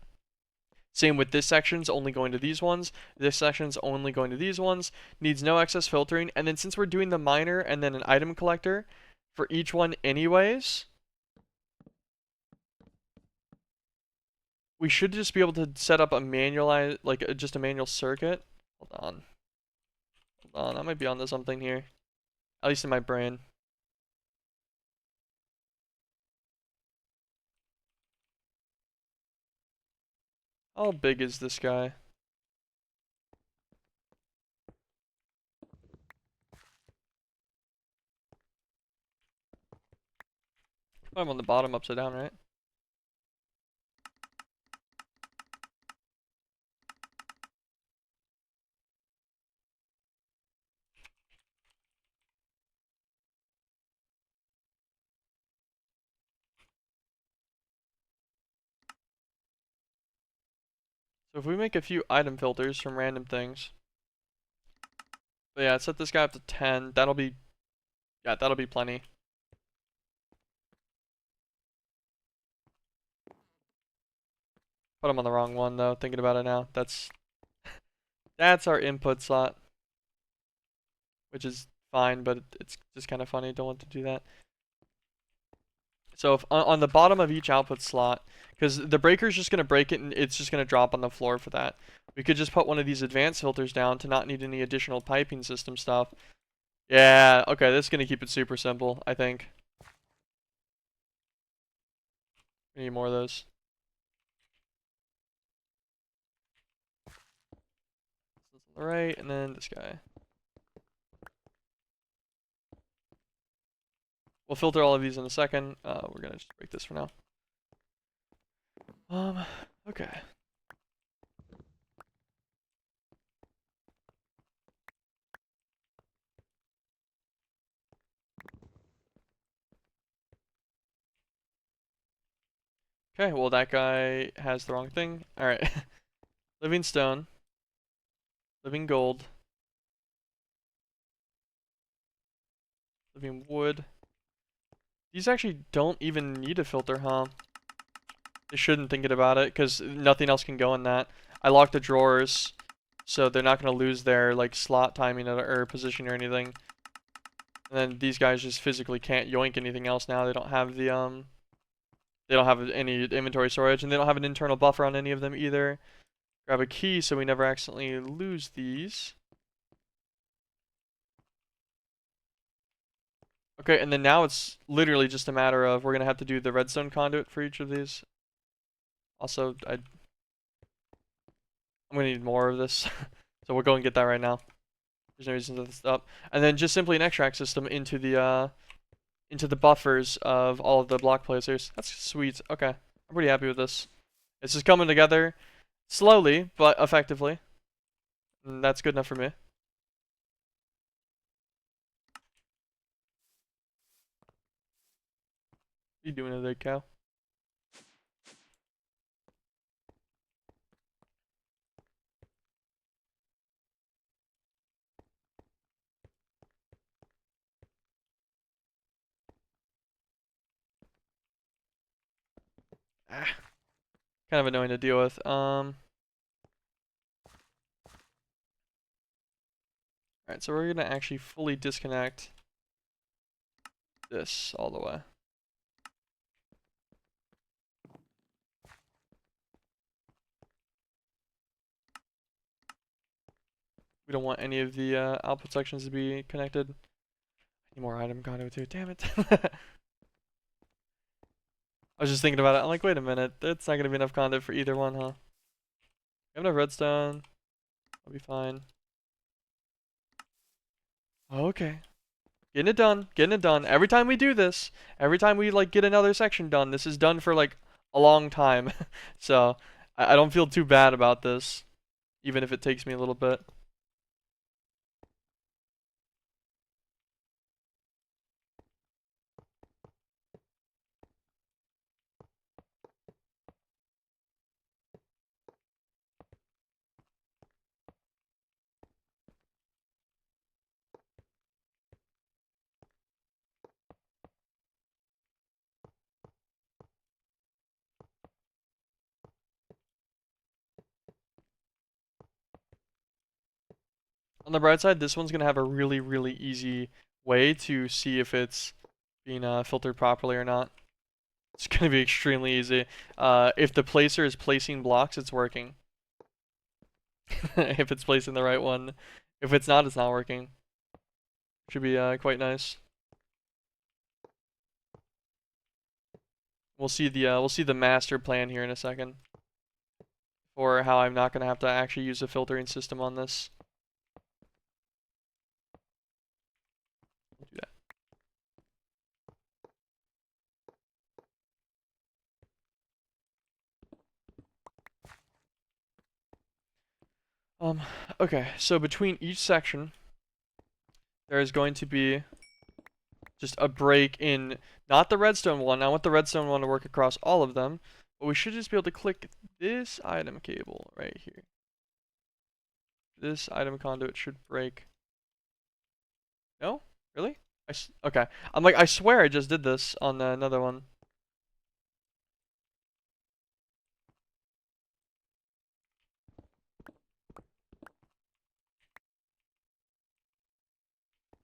Same with this section's only going to these ones. This section's only going to these ones. Needs no excess filtering. And then since we're doing the miner and then an item collector for each one anyways, we should just be able to set up a manual, just a manual circuit. Hold on. Hold on, I might be onto something here. At least in my brain. How big is this guy? I'm on the bottom upside down, right? So if we make a few item filters from random things. But yeah, set this guy up to 10. That'll be plenty. Put him on the wrong one though, thinking about it now. That's our input slot. Which is fine, but it's just kind of funny. Don't want to do that. So if on the bottom of each output slot, because the breaker's just going to break it and it's just going to drop on the floor for that. We could just put one of these advanced filters down to not need any additional piping system stuff. Yeah, okay, this is going to keep it super simple, I think. We need more of those. This is on the right, and then this guy. We'll filter all of these in a second. We're going to just break this for now. Okay. Okay, well that guy has the wrong thing. Alright. Living stone. Living gold. Living wood. These actually don't even need a filter, huh? They shouldn't, thinking about it, because nothing else can go in that. I locked the drawers, so they're not going to lose their like slot timing or position or anything. And then these guys just physically can't yoink anything else now. They don't have the they don't have any inventory storage, and they don't have an internal buffer on any of them either. Grab a key so we never accidentally lose these. Okay, and then now it's literally just a matter of we're gonna have to do the redstone conduit for each of these. Also, I'm gonna need more of this, so we'll go and get that right now. There's no reason to this up. And then just simply an extract system into the buffers of all of the block placers. That's sweet. Okay, I'm pretty happy with this. It's just coming together slowly but effectively, and that's good enough for me. What are you doing today, cow? Ah, kind of annoying to deal with. Alright, so we're gonna actually fully disconnect this all the way. We don't want any of the output sections to be connected. Any more item conduit too, damn it. I was just thinking about it, I'm like, wait a minute, it's not gonna be enough conduit for either one, huh? We have enough redstone, I'll be fine. Okay. Getting it done, getting it done. Every time we do this, every time we like get another section done, this is done for like a long time. So I don't feel too bad about this, even if it takes me a little bit. On the bright side, this one's gonna have a really, really easy way to see if it's being filtered properly or not. It's gonna be extremely easy. If the placer is placing blocks, it's working. If it's placing the right one. If it's not, it's not working. Should be quite nice. We'll see the master plan here in a second, or how I'm not gonna have to actually use a filtering system on this. Do that. Okay, so between each section, there is going to be just a break in not the redstone one. I want the redstone one to work across all of them, but we should just be able to click this item cable right here. This item conduit should break. No? Really? Okay. I'm like, I swear I just did this on another one.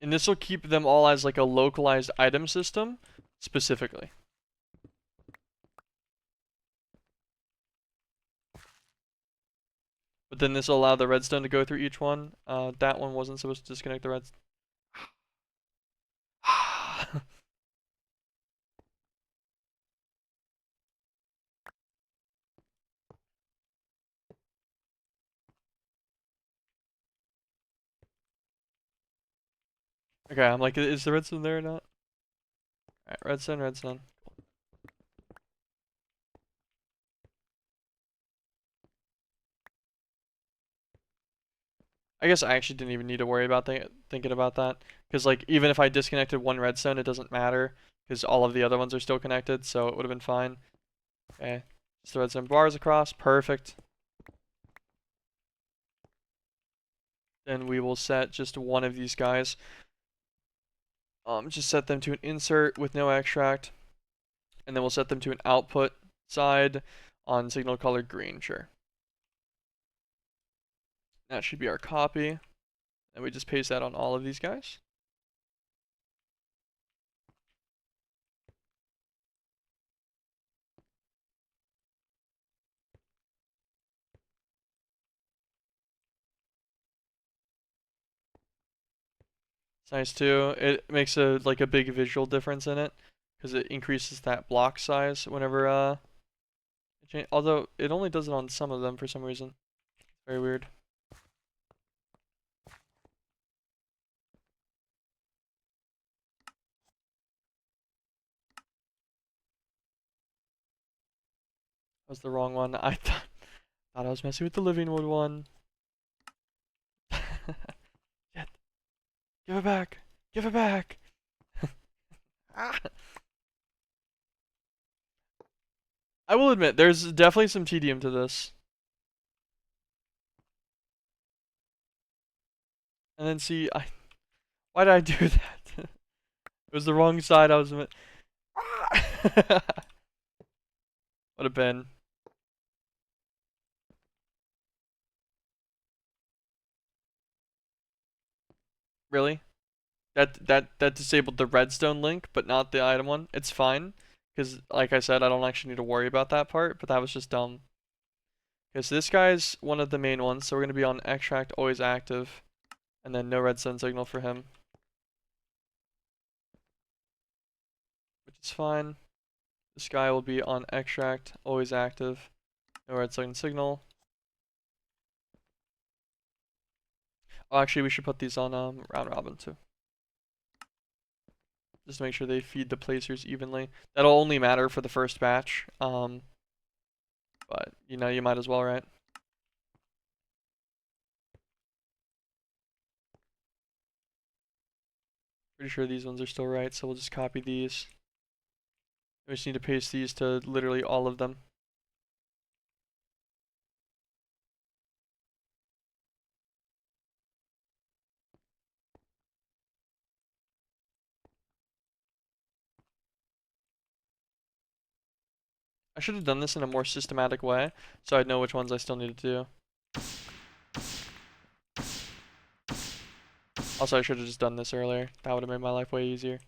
And this will keep them all as like a localized item system specifically. But then this will allow the redstone to go through each one. That one wasn't supposed to disconnect the redstone. Okay, I'm like, is the redstone there or not? Alright, redstone, redstone. I guess I actually didn't even need to worry about thinking about that. Because, like, even if I disconnected one redstone, it doesn't matter. Because all of the other ones are still connected, so it would have been fine. Okay. Just thread some bars across. Perfect. Then we will set just one of these guys. Just set them to an insert with no extract. And then we'll set them to an output side on signal color green, sure. That should be our copy. And we just paste that on all of these guys. It's nice too. It makes a big visual difference in it because it increases that block size whenever although it only does it on some of them for some reason. Very weird. That was the wrong one. I thought I was messing with the living wood one. Get, give it back. Give it back. Ah. I will admit, there's definitely some tedium to this. And then see, why did I do that? It was the wrong side I was Would have been. Really? That disabled the redstone link, but not the item one. It's fine, because like I said, I don't actually need to worry about that part, but that was just dumb. Okay, so this guy's one of the main ones, so we're going to be on extract always active, and then no redstone signal for him, which is fine. This guy will be on extract always active, no redstone signal. Oh, actually, we should put these on round robin too. Just to make sure they feed the placers evenly. That'll only matter for the first batch. But you know, you might as well, right? Pretty sure these ones are still right, so we'll just copy these. We just need to paste these to literally all of them. I should have done this in a more systematic way, so I'd know which ones I still needed to do. Also, I should have just done this earlier. That would have made my life way easier.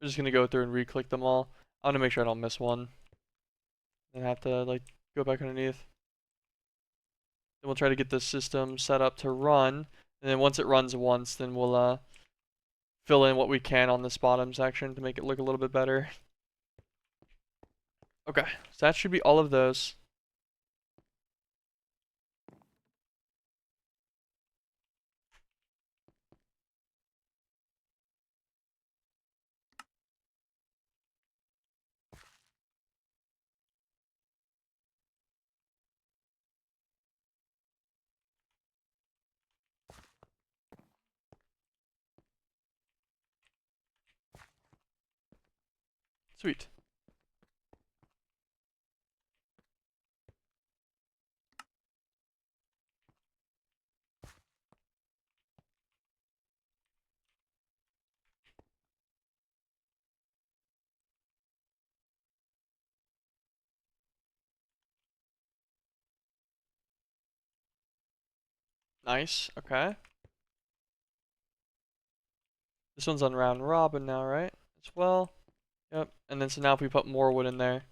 I'm just gonna go through and re-click them all. I want to make sure I don't miss one. And have to like go back underneath. Then we'll try to get this system set up to run. And then once it runs once, then we'll fill in what we can on this bottom section to make it look a little bit better. Okay, so that should be all of those. Sweet. Nice, okay. This one's on round robin now, right? As well. Yep. And then so now if we put more wood in there.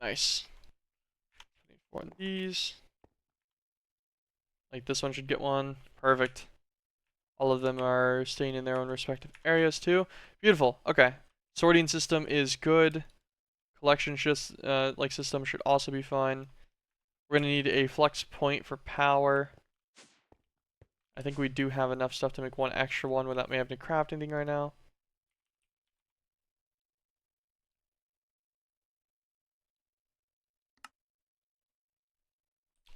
Nice. One of these. Like this one should get one. Perfect. All of them are staying in their own respective areas too. Beautiful. Okay. Sorting system is good. Collection just like system should also be fine. We're gonna need a flex point for power. I think we do have enough stuff to make one extra one without me having to craft anything right now.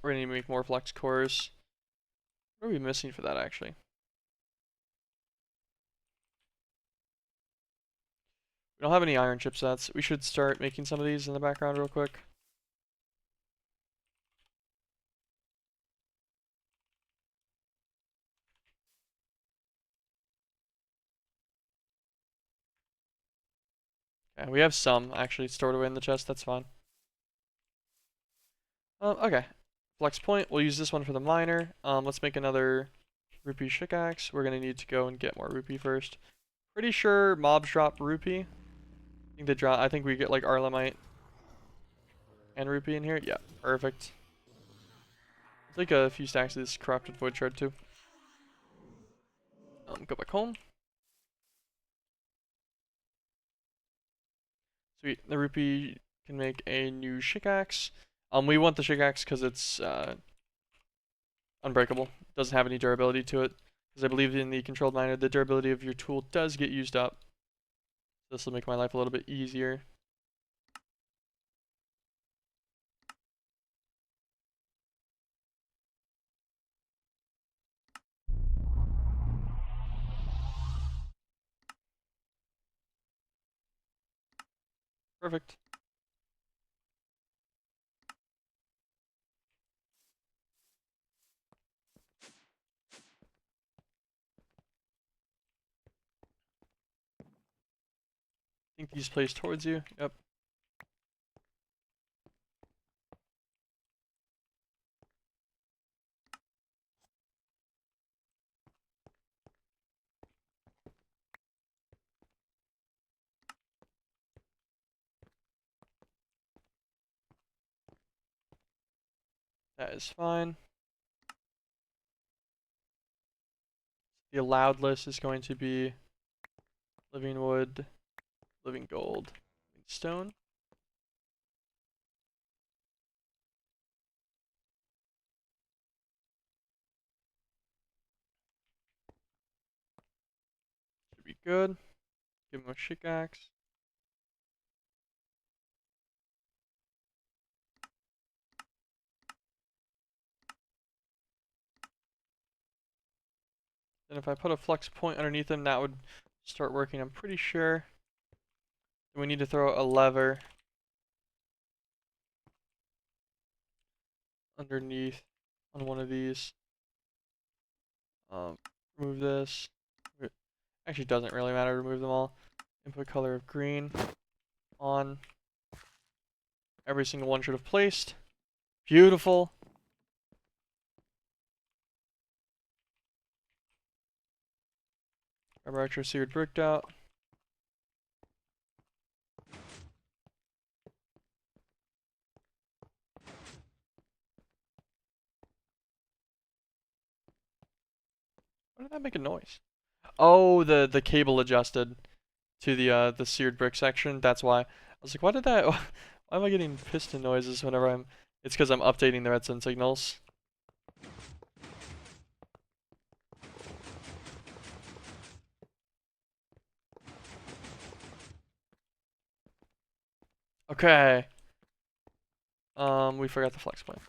We're gonna need to make more flex cores. What are we missing for that actually? We don't have any iron chipsets. We should start making some of these in the background real quick. Okay, we have some actually stored away in the chest. That's fine. Okay. Flex point. We'll use this one for the miner. Let's make another rupee pickaxe. We're gonna need to go and get more rupee first. Pretty sure mobs drop rupee. I think they drop. I think we get like arlemite and rupee in here. Yeah, perfect. Let's take a few stacks of this corrupted void shard too. Go back home. Sweet. The rupee can make a new pickaxe. We want the pickaxe because it's unbreakable. Doesn't have any durability to it. Because I believe in the controlled miner, the durability of your tool does get used up. This will make my life a little bit easier. Perfect. I think these place towards you. Yep. That is fine. The allowed list is going to be living wood, living gold, living stone. Should be good. Give him a pickaxe. And if I put a flex point underneath him, that would start working, I'm pretty sure. And we need to throw a lever underneath on one of these. Remove this. Actually, doesn't really matter. Remove them all. Input color of green on. Every single one should have placed. Beautiful. Our archer seared bricked out. Why did that make a noise? Oh, the cable adjusted to the seared brick section. That's why. I was like, why did that? Why am I getting piston noises whenever I'm? It's because I'm updating the redstone signals. Okay. We forgot the flex point.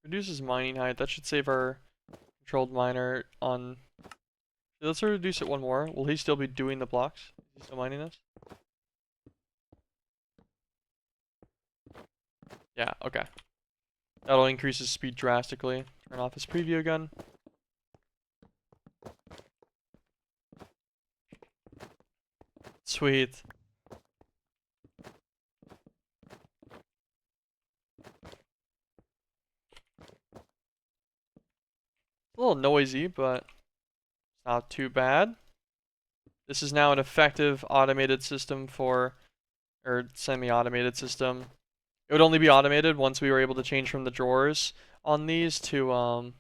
Reduces mining height. That should save our controlled miner on... Let's reduce it one more. Will he still be doing the blocks? Is he still mining this? Yeah, okay. That'll increase his speed drastically. Turn off his preview again. Sweet. A little noisy, but not too bad. This is now an effective automated system for, or semi-automated system. It would only be automated once we were able to change from the drawers on these to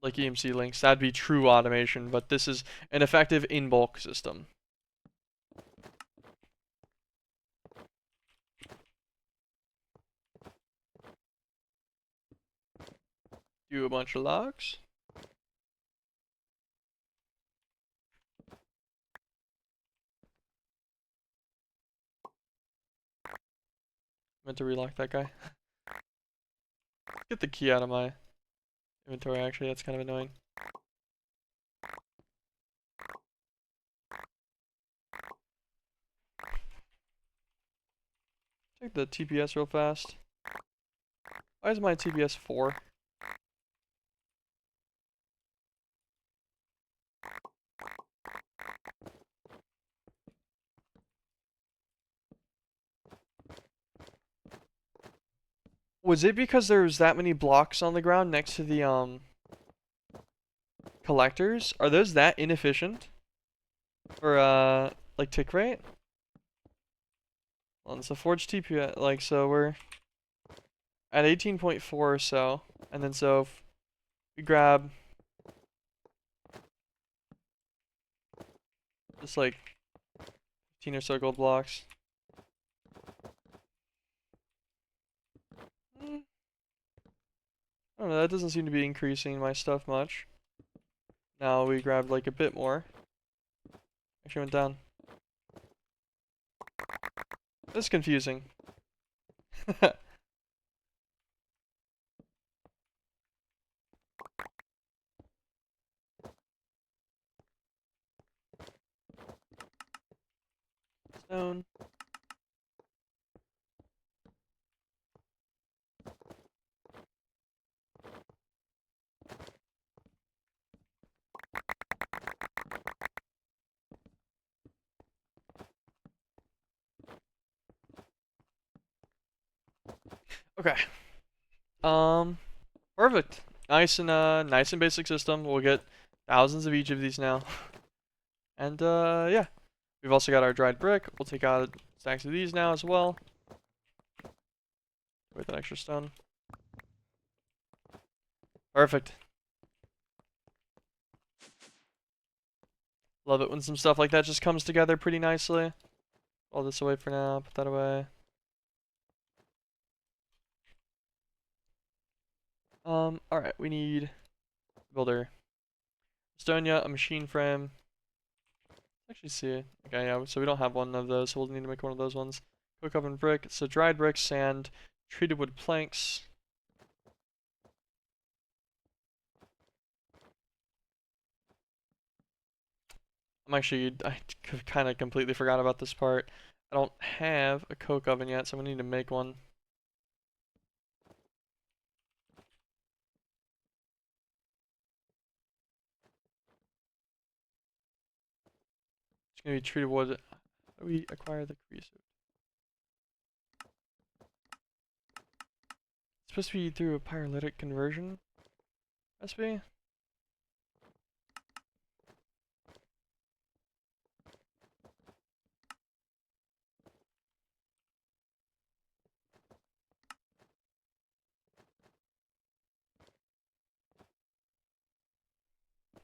like EMC links. That'd be true automation, but this is an effective in-bulk system. Do a bunch of logs. Meant to relock that guy. Get the key out of my inventory, actually. That's kind of annoying. Check the TPS real fast. Why is my TPS 4? Was it because there was that many blocks on the ground next to the collectors? Are those that inefficient for like tick rate? Well, so forge TPS, like, so we're at 18.4 or so, and then so if we grab just like 15 or so gold blocks. I don't know, that doesn't seem to be increasing my stuff much. Now we grabbed like a bit more. Actually went down. That's confusing. Stone. Okay. Perfect. Nice and basic system. We'll get thousands of each of these now. And yeah. We've also got our dried brick. We'll take out stacks of these now as well. With that extra stone. Perfect. Love it when some stuff like that just comes together pretty nicely. All this away for now. Put that away. Alright, we need builder. Estonia, a machine frame. Let's actually see. Okay, yeah, so we don't have one of those, so we'll need to make one of those ones. Cook oven brick. So dried brick, sand, treated wood planks. I kind of completely forgot about this part. I don't have a coke oven yet, so I'm gonna need to make one. It's gonna be treated wood. How do we acquire the creosote? It's supposed to be through a pyrolytic conversion recipe.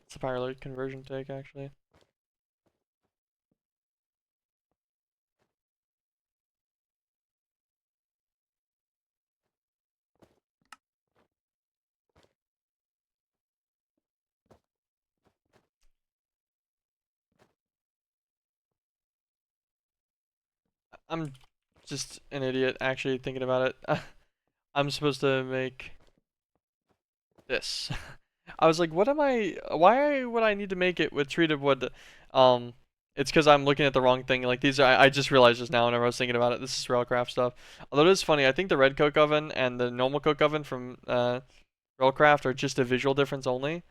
It's a pyrolytic conversion take, actually. I'm just an idiot actually thinking about it. I'm supposed to make this. I was like, what am I? Why would I need to make it with treated wood? Um, it's because I'm looking at the wrong thing. Like these are, I just realized just now whenever I was thinking about it. This is Railcraft stuff. Although it is funny, I think the red coke oven and the normal coke oven from Railcraft are just a visual difference only.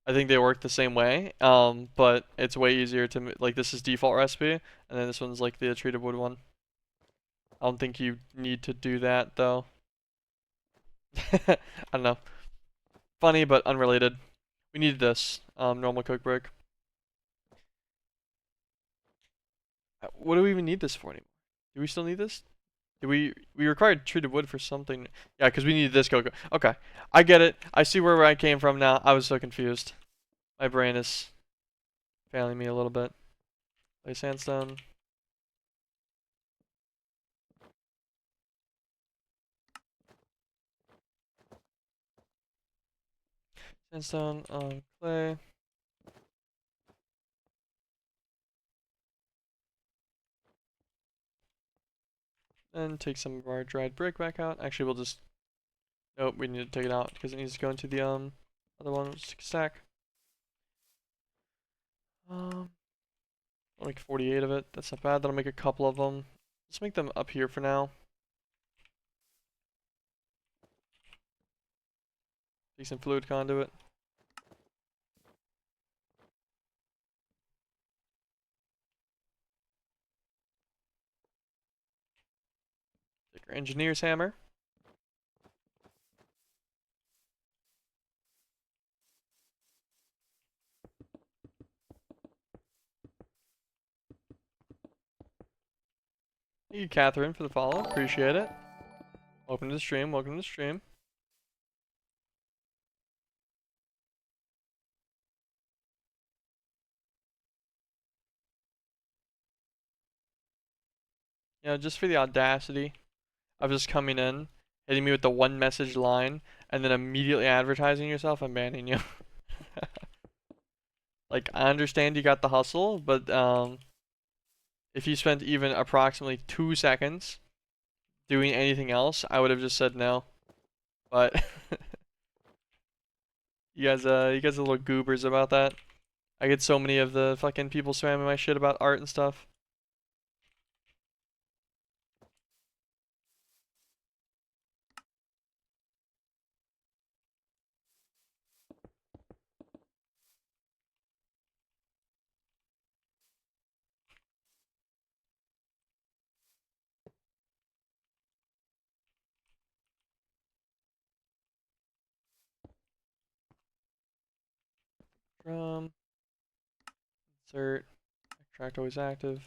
I think they work the same way. But it's way easier to like this is default recipe, and then this one's like the treated wood one. I don't think you need to do that though. I don't know. Funny but unrelated. We need this normal coke brick. What do we even need this for anymore? Do we still need this? Do we required treated wood for something? Yeah, because we needed this cocoa. Okay, I get it. I see where I came from now. I was so confused. My brain is failing me a little bit. Lay sandstone. Sandstone on clay. And take some of our dried brick back out. Actually, we'll just... Nope, we need to take it out because it needs to go into the other one. Just stack. I'll make 48 of it. That's not bad. Then I'll make a couple of them. Let's make them up here for now. Take some fluid conduit. Take our engineer's hammer. Thank you, Catherine, for the follow. Appreciate it. Welcome to the stream. Welcome to the stream. You know, just for the audacity of just coming in, hitting me with the one message line, and then immediately advertising yourself, I'm banning you. Like, I understand you got the hustle, but if you spent even approximately 2 seconds doing anything else, I would have just said no. But you guys are little goobers about that. I get so many of the fucking people spamming my shit about art and stuff. Drum, insert, extract always active.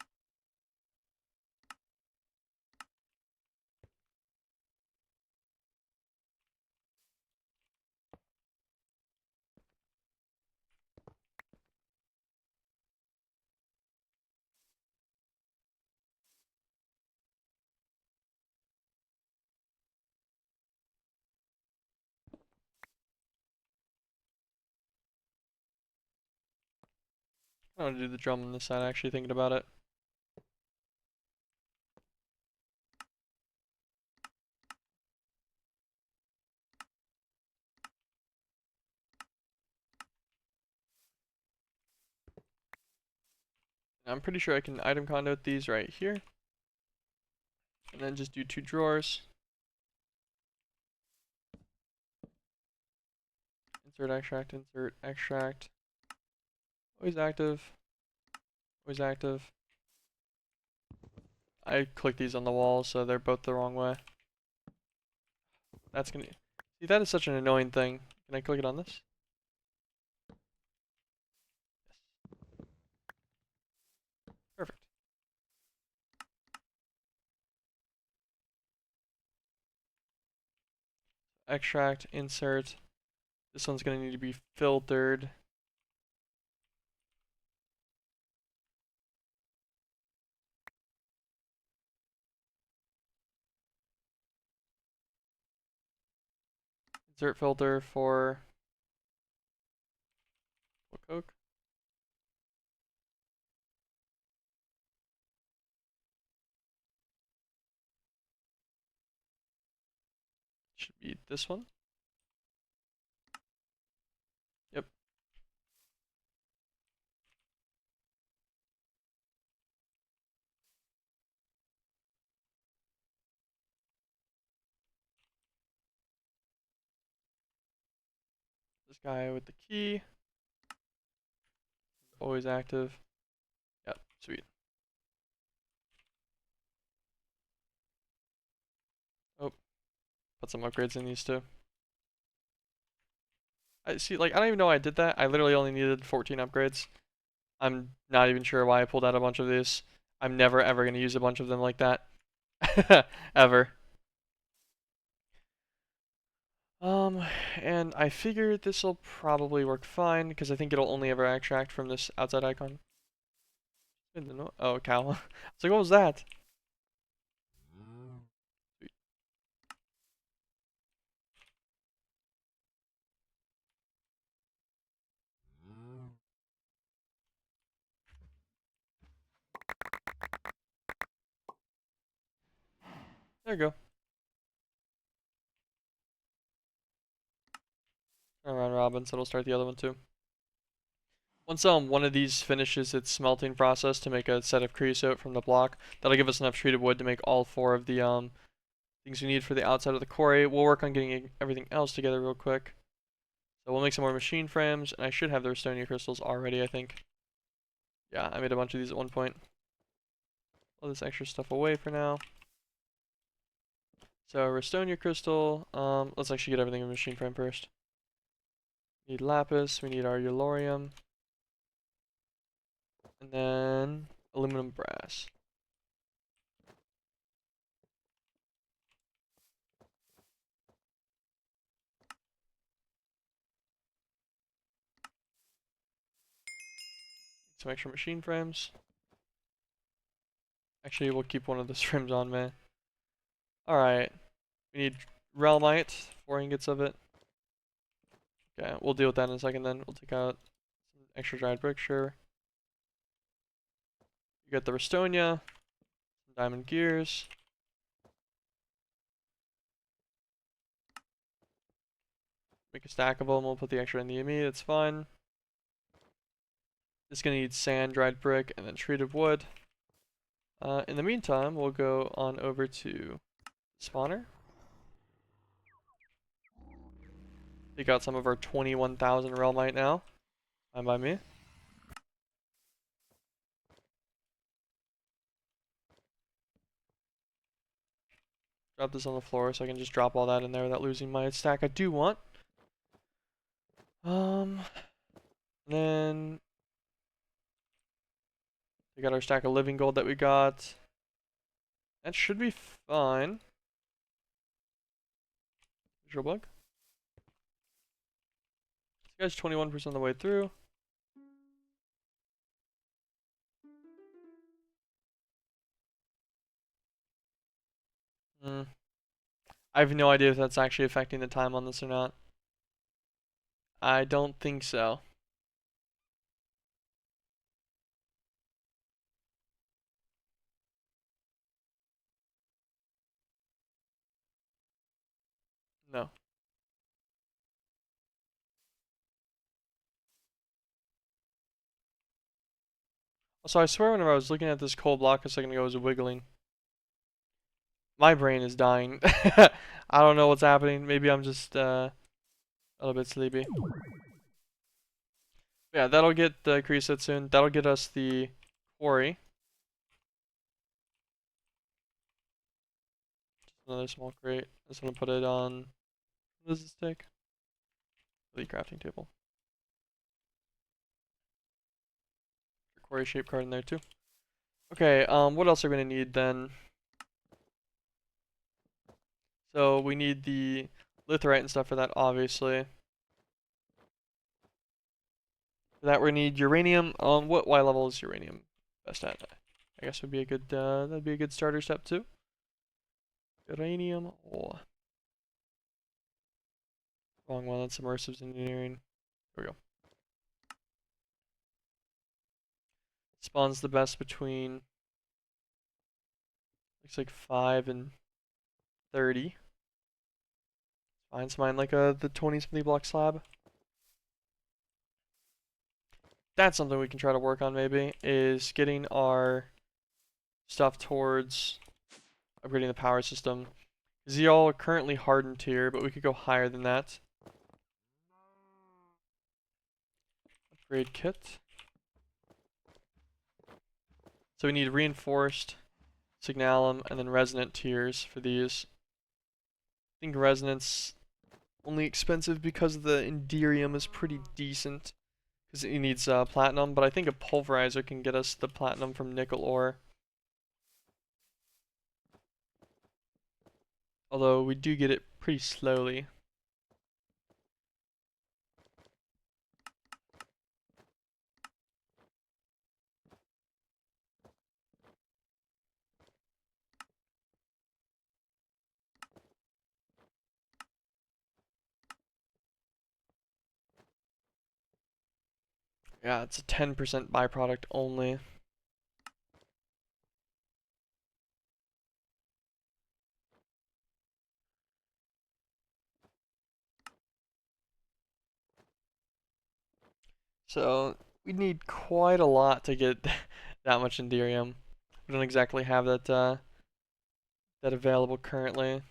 I want to do the drum on this side, actually thinking about it. I'm pretty sure I can item conduit these right here. And then just do 2 drawers. Insert extract, insert extract. Always active. Always active. I click these on the wall, so they're both the wrong way. That's gonna... See, that is such an annoying thing. Can I click it on this? Perfect. Extract, insert. This one's gonna need to be filtered. Insert filter for Coke. Should be this one. Yep. This guy with the key. Always active. Yep, sweet. Oh, put some upgrades in these too. I see, like, I don't even know why I did that. I literally only needed 14 upgrades. I'm not even sure why I pulled out a bunch of these. I'm never ever going to use a bunch of them like that. Ever. And I figured this will probably work fine because I think it'll only ever extract from this outside icon. Oh, cow. I was like, what was that? There you go. Around robin, so it'll start the other one too. Once one of these finishes its smelting process to make a set of creosote from the block, that'll give us enough treated wood to make all 4 of the things we need for the outside of the quarry. We'll work on getting everything else together real quick. So we'll make some more machine frames, and I should have the Restonia crystals already, I think. Yeah, I made a bunch of these at one point. All this extra stuff away for now. So Restonia crystal, let's actually get everything in machine frame first. We need lapis, we need our Eulorium, and then aluminum brass. Some extra machine frames. Actually, we'll keep one of those frames on, man. Alright. We need realmite, 4 ingots of it. Okay, we'll deal with that in a second then. We'll take out some extra dried brick, sure. You got the Restonia, some diamond gears. Make a stack of them, we'll put the extra in the ME, that's fine. It's gonna need sand, dried brick, and then treated wood. In the meantime, we'll go on over to spawner. Take out some of our 21,000 realmite now. Fine by me. Drop this on the floor so I can just drop all that in there without losing my stack I do want. Then we got our stack of living gold that we got. That should be fine. Visual bug. This guy's 21% of the way through. I have no idea if that's actually affecting the time on this or not. I don't think so. No. So I swear whenever I was looking at this cold block a second ago, it was wiggling. My brain is dying. I don't know what's happening. Maybe I'm just a little bit sleepy. Yeah, that'll get the creosote soon. That'll get us the quarry. Just another small crate. I just want to put it on. What does this take? The crafting table. Quarry shape card in there too. Okay, what else are we gonna need then? So we need the litherite and stuff for that, obviously. For that we need uranium. What Y level is uranium best at? I guess would be a good that'd be a good starter step too. Uranium. Oh. Wrong one. That's immersive engineering. There we go. Spawns the best between looks like 5 and 30. Find mine like the 20-something block slab. That's something we can try to work on maybe, is getting our stuff towards upgrading the power system. Because y'all are currently hardened tier, but we could go higher than that. Upgrade kit. So we need reinforced, signalum, and then resonant tiers for these. I think resonance only expensive because the Enderium is pretty decent. Because it needs platinum, but I think a pulverizer can get us the platinum from nickel ore. Although we do get it pretty slowly. Yeah, it's a 10% byproduct only. So we need quite a lot to get that much Enderium. We don't exactly have that that available currently.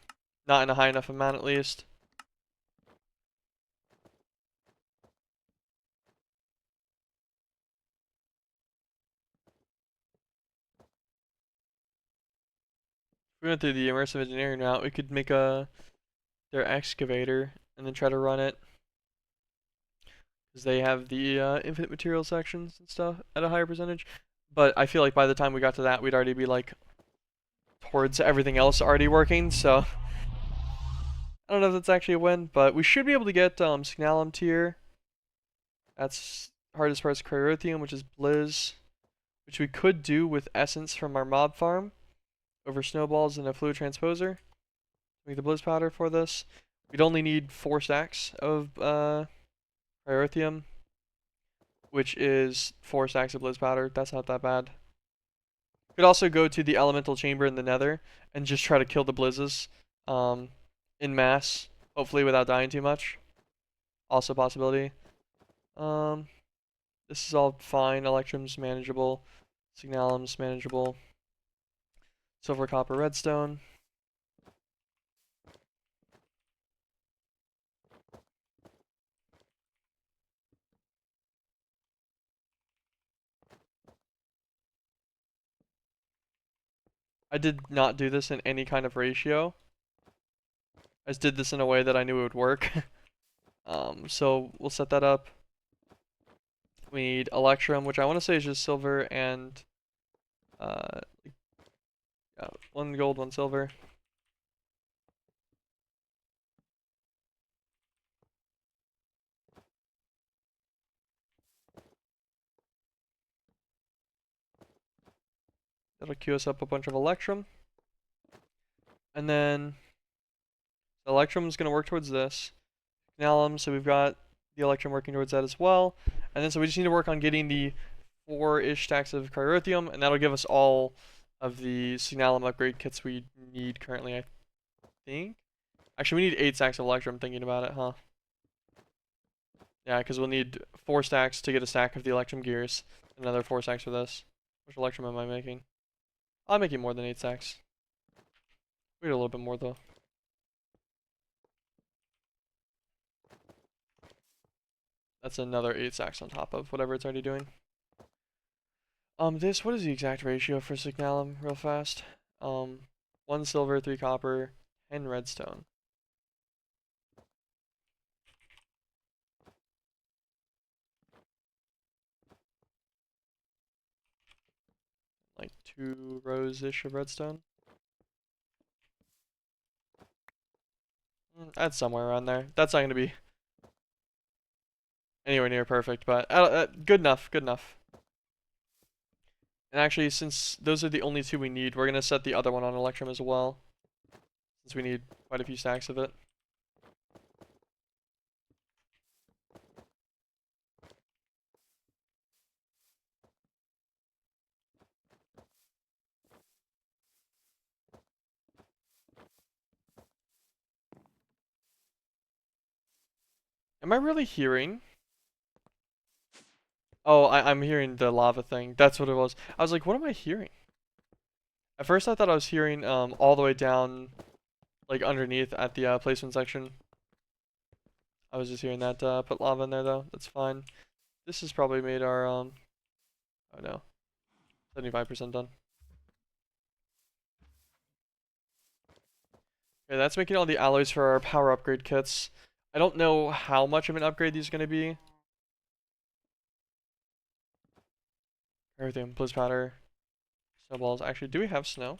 Not in a high enough amount at least. If we went through the immersive engineering route, we could make their excavator and then try to run it. Because they have the infinite material sections and stuff at a higher percentage. But I feel like by the time we got to that, we'd already be like towards everything else already working, so I don't know if that's actually a win, but we should be able to get Signalum tier. That's hardest part's Cryothium, which is Blizz, which we could do with Essence from our mob farm over Snowballs and a Fluid Transposer. Make the Blizz powder for this. We'd only need 4 stacks of Cryothium, which is 4 stacks of Blizz powder. That's not that bad. Could also go to the Elemental Chamber in the Nether and just try to kill the Blizzes in mass, hopefully without dying too much. Also a possibility. This is all fine. Electrum's manageable. Signalum's manageable. Silver, copper, redstone. I did not do this in any kind of ratio. I just did this in a way that I knew it would work. So we'll set that up. We need Electrum, which I want to say is just silver and yeah, 1 gold, 1 silver. That'll queue us up a bunch of Electrum. And then Electrum is going to work towards this. Signalum, so we've got the Electrum working towards that as well. And then so we just need to work on getting the 4-ish stacks of Cryothium, and that'll give us all of the Signalum upgrade kits we need currently, I think. Actually, we need 8 stacks of Electrum, thinking about it, huh? Yeah, because we'll need 4 stacks to get a stack of the Electrum gears. Another 4 stacks for this. Which Electrum am I making? I'm making more than 8 stacks. We need a little bit more, though. That's another 8 stacks on top of whatever it's already doing. What is the exact ratio for Signalum, real fast? 1 silver, 3 copper, 10 redstone. Like 2 rows-ish of redstone. That's somewhere around there. That's not going to be anywhere near perfect, but good enough, good enough. And actually, since those are the only 2 we need, we're going to set the other one on Electrum as well, since we need quite a few stacks of it. Am I really hearing? Oh, I'm hearing the lava thing. That's what it was. I was like, what am I hearing? At first I thought I was hearing all the way down, like underneath at the placement section. I was just hearing that put lava in there though. That's fine. This has probably made our oh no, 75% done. Okay, that's making all the alloys for our power upgrade kits. I don't know how much of an upgrade these are going to be. Everything, blizz powder, snowballs. Actually, do we have snow?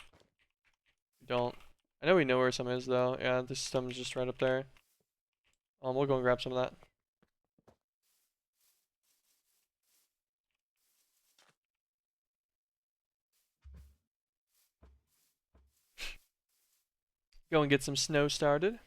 We don't. I know we know where some is though. Yeah, the system's just right up there. We'll go and grab some of that. Go and get some snow started.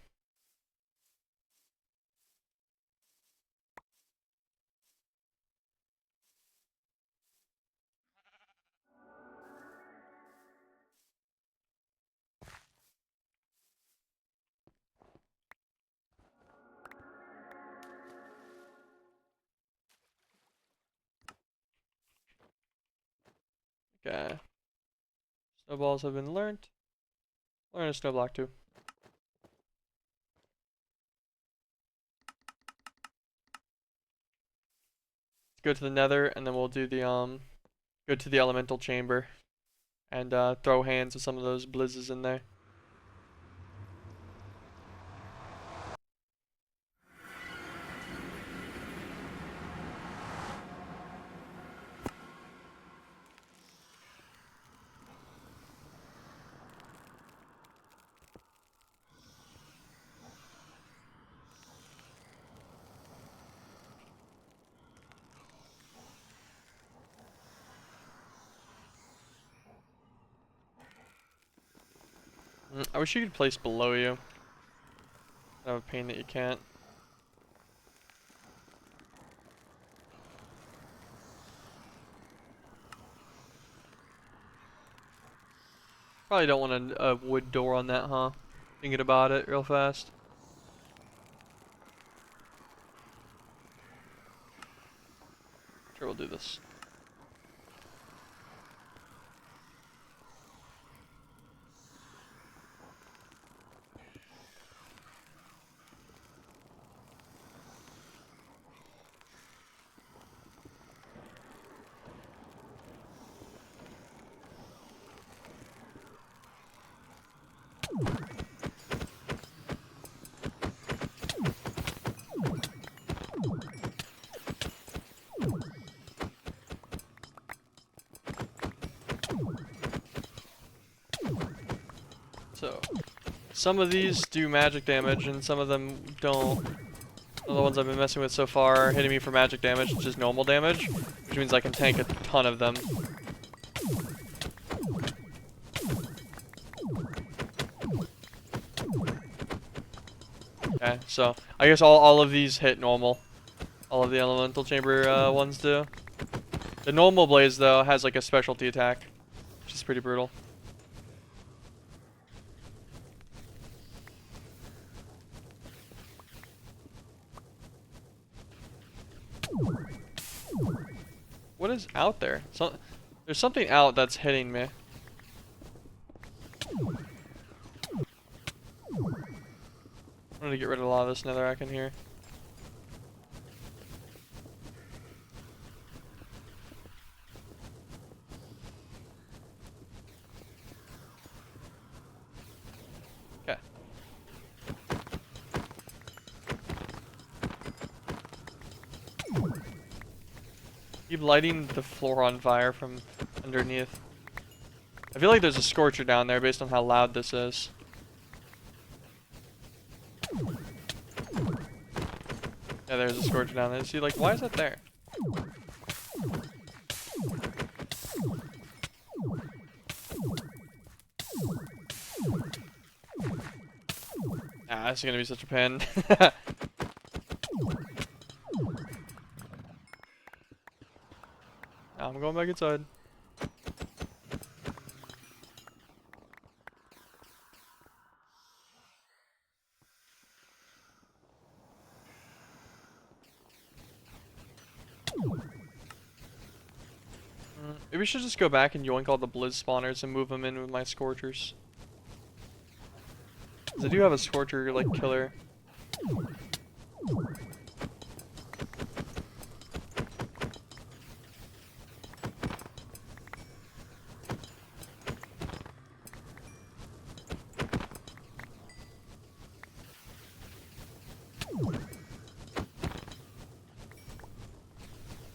Okay. Snowballs have been learned. Learn a snow block too. Let's go to the nether and then we'll do the go to the elemental chamber and throw hands with some of those blizzes in there. I wish you could place below you. Kind of a pain that you can't. Probably don't want a wood door on that, huh? Thinking about it real fast. Sure, we'll do this. So, some of these do magic damage and some of them don't. Some of the ones I've been messing with so far are hitting me for magic damage, which is normal damage, which means I can tank a ton of them. Okay, so I guess all of these hit normal. All of the elemental chamber ones do. The normal blaze though has like a specialty attack, which is pretty brutal. What is out there? There's something out that's hitting me. I'm gonna get rid of a lot of this netherrack in here. Okay. Keep lighting the floor on fire from underneath. I feel like there's a scorcher down there based on how loud this is. Yeah, there's a scorcher down there. See, like, why is that there? Ah, this is gonna be such a pain. Now I'm going back inside. Maybe we should just go back and yoink all the blizz spawners and move them in with my scorchers. 'Cause I do have a scorcher, like, killer.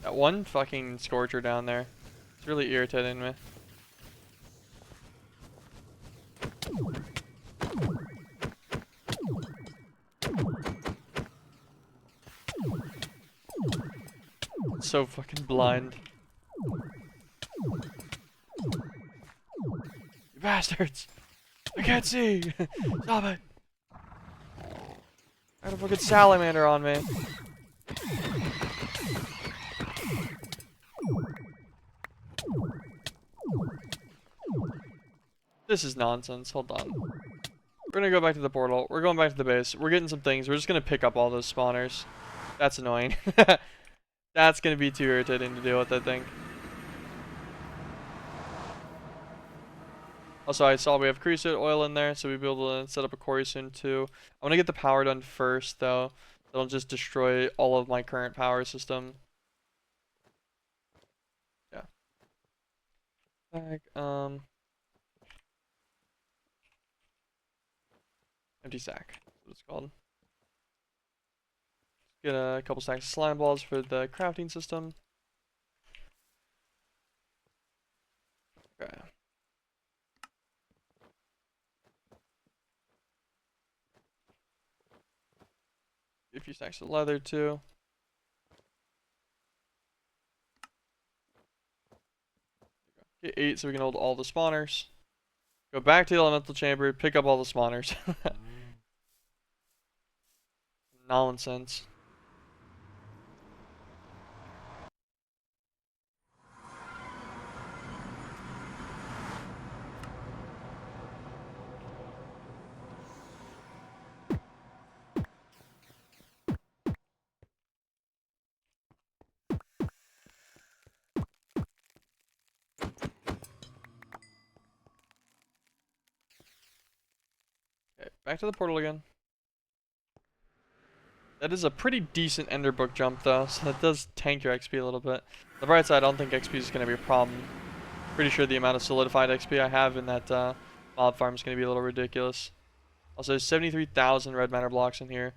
That one fucking scorcher down there. It's really irritating me. It's so fucking blind. You bastards! I can't see! Stop it! I got a fucking salamander on me. This is nonsense. Hold on. We're gonna go back to the portal. We're going back to the base. We're getting some things. We're just gonna pick up all those spawners. That's annoying. That's gonna be too irritating to deal with, I think. Also, I saw we have creosote oil in there, so we'll be able to set up a quarry soon too. I want to get the power done first, though. That'll just destroy all of my current power system. Yeah. Back, empty sack. That's what it's called. Get a couple stacks of slime balls for the crafting system. Okay. Get a few stacks of leather too. Get 8 so we can hold all the spawners. Go back to the elemental chamber, pick up all the spawners. Nonsense. Okay, back to the portal again. That is a pretty decent ender book jump though, so that does tank your XP a little bit. On the bright side, I don't think XP is going to be a problem. Pretty sure the amount of solidified XP I have in that mob farm is going to be a little ridiculous. Also, 73,000 red matter blocks in here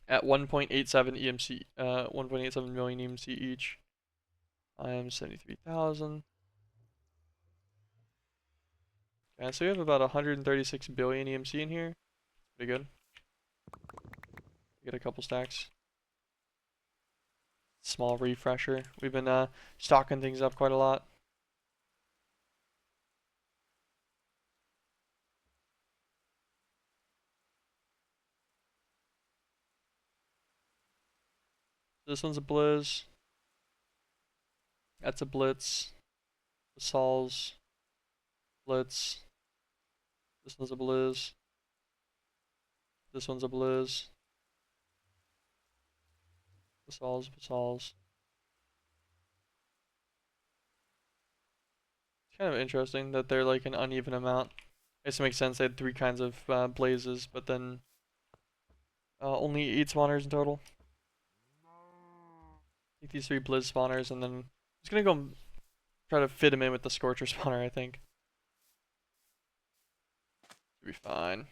at 1.87 EMC, 1.87 million EMC each. I am 73,000. Okay, so we have about 136 billion EMC in here. Pretty good. Get a couple stacks. Small refresher. We've been stocking things up quite a lot. This one's a blizz. That's a blitz. The Sol's blitz. This one's a blizz. This one's a blizz. Basal's. It's kind of interesting that they're like an uneven amount. I guess it makes sense. They had 3 kinds of blazes, but then only 8 spawners in total. Take these 3 blizz spawners, and then I'm just gonna go try to fit them in with the scorcher spawner, I think. Should be fine.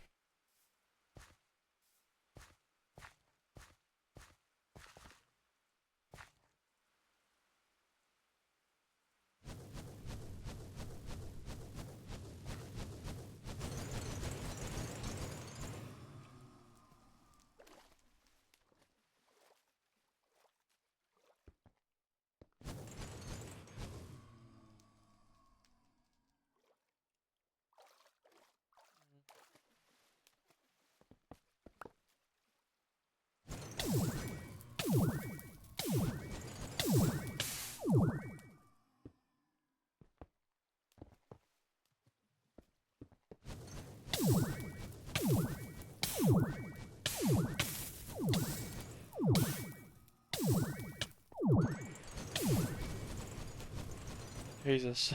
Jesus.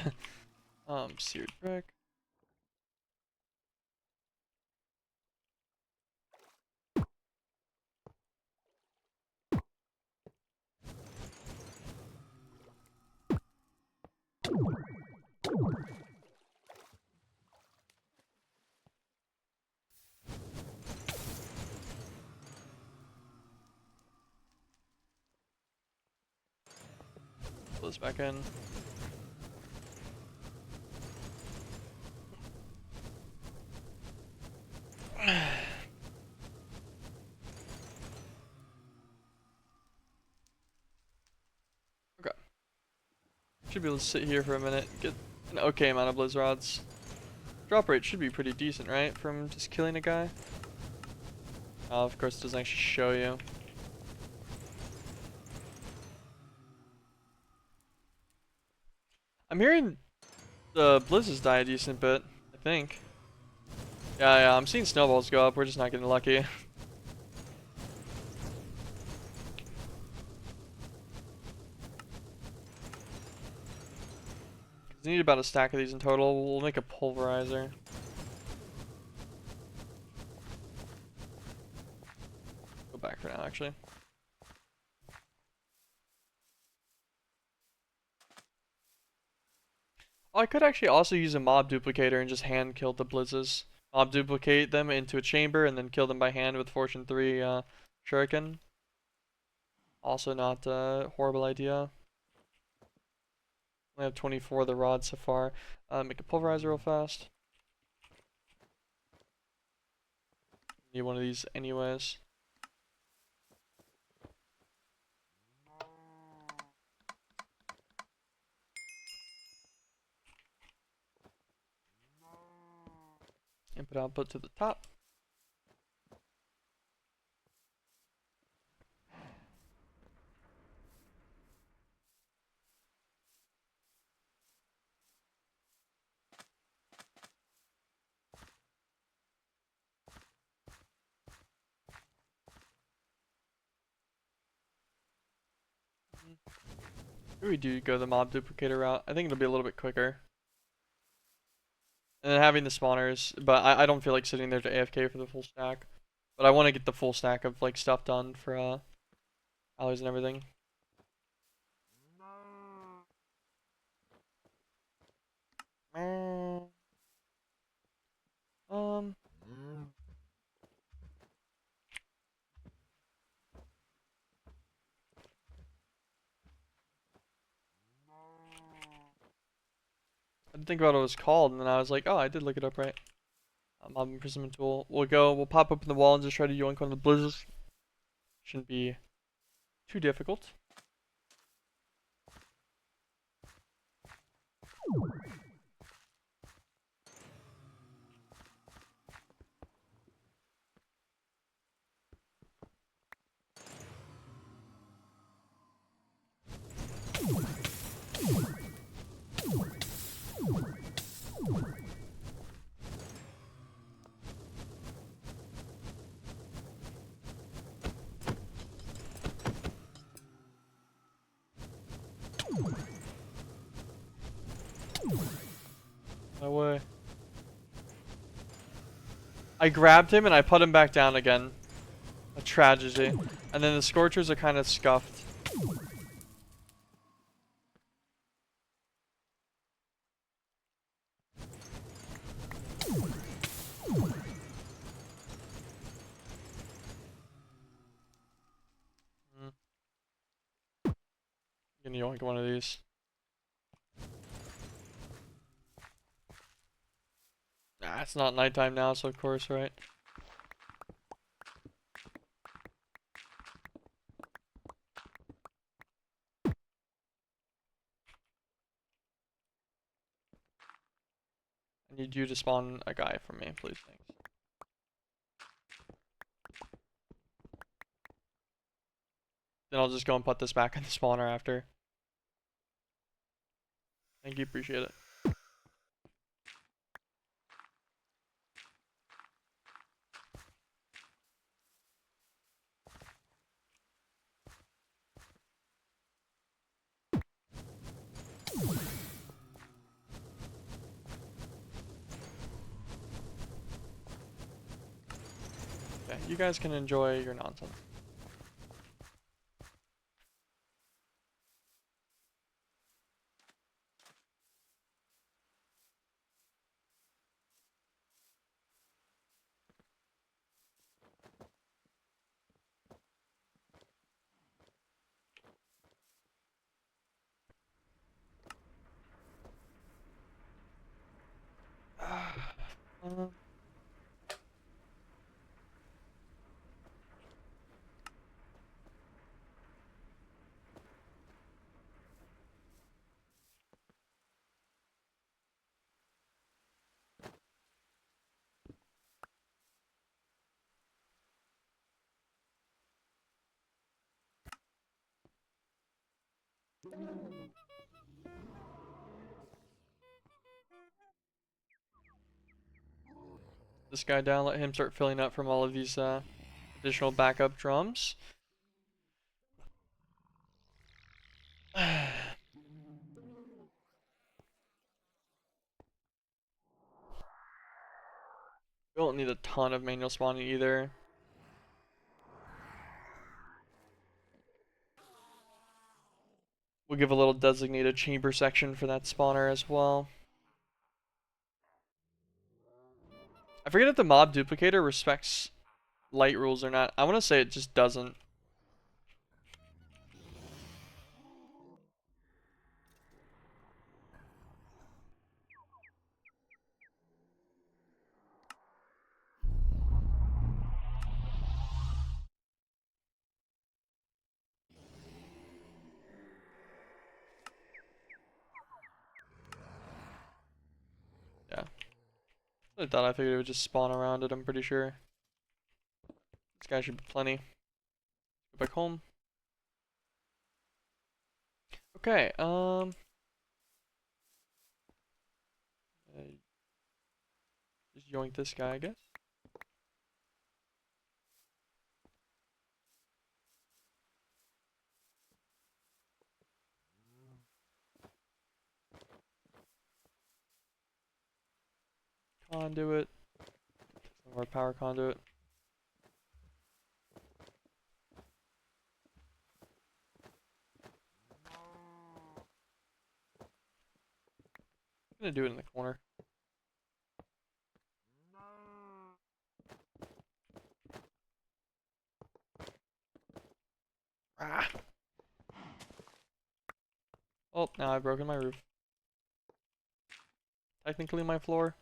Seared brick. Pull this back in. Okay. Should be able to sit here for a minute, get an okay amount of blizz rods. Drop rate should be pretty decent, right? From just killing a guy. Oh, of course it doesn't actually show you. I'm hearing the blizzards die a decent bit, I think. Yeah, I'm seeing snowballs go up, we're just not getting lucky. We need about a stack of these in total. We'll make a pulverizer. Go back for now, actually. Oh, I could actually also use a mob duplicator and just hand kill the blizzes. Mob duplicate them into a chamber and then kill them by hand with Fortune 3 shuriken. Also not a horrible idea. I have 24 of the rods so far. Make a pulverizer real fast. Need one of these anyways. Input output to the top. Maybe we do go the mob duplicator route. I think it'll be a little bit quicker. And then having the spawners, but I don't feel like sitting there to AFK for the full stack. But I want to get the full stack of like stuff done for alloys and everything. Um, I didn't think about what it was called, and then I was like, oh, I did look it up right. Mob imprisonment tool. We'll pop up in the wall and just try to yoink one of the blizzards. Shouldn't be too difficult. No way. I grabbed him and I put him back down again. A tragedy. And then the Scorchers are kind of scuffed. Gonna yoink one of these. Nah, it's not nighttime now, so of course, right? I need you to spawn a guy for me, please, thanks. Then I'll just go and put this back in the spawner after. Thank you, appreciate it. Okay, you guys can enjoy your nonsense. Um, this guy down, let him start filling up from all of these additional backup drums. We don't need a ton of manual spawning either. We'll give a little designated chamber section for that spawner as well. I forget if the mob duplicator respects light rules or not. I want to say it just doesn't. Yeah. I thought I figured it would just spawn around it, I'm pretty sure. This guy should be plenty. Go back home. Okay, just yoink this guy, I guess. Conduit. Some of our power conduit. I'm gonna do it in the corner. Ah! Oh, now I've broken my roof. Technically my floor.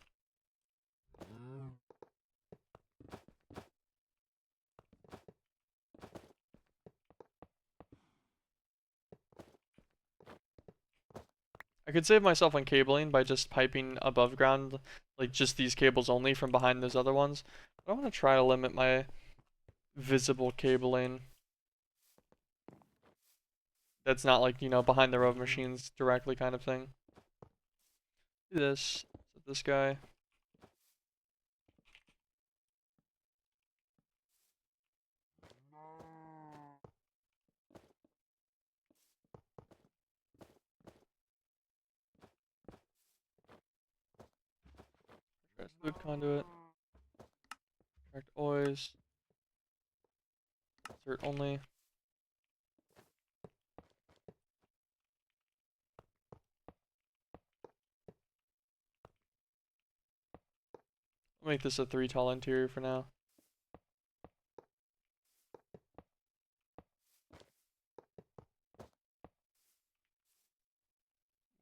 I could save myself on cabling by just piping above ground, like just these cables only from behind those other ones. But I want to try to limit my visible cabling. That's not like, you know, behind the row of machines directly kind of thing. Do this. Set this guy. Food conduit. Direct oils. Insert only. I'll make this a 3 tall interior for now.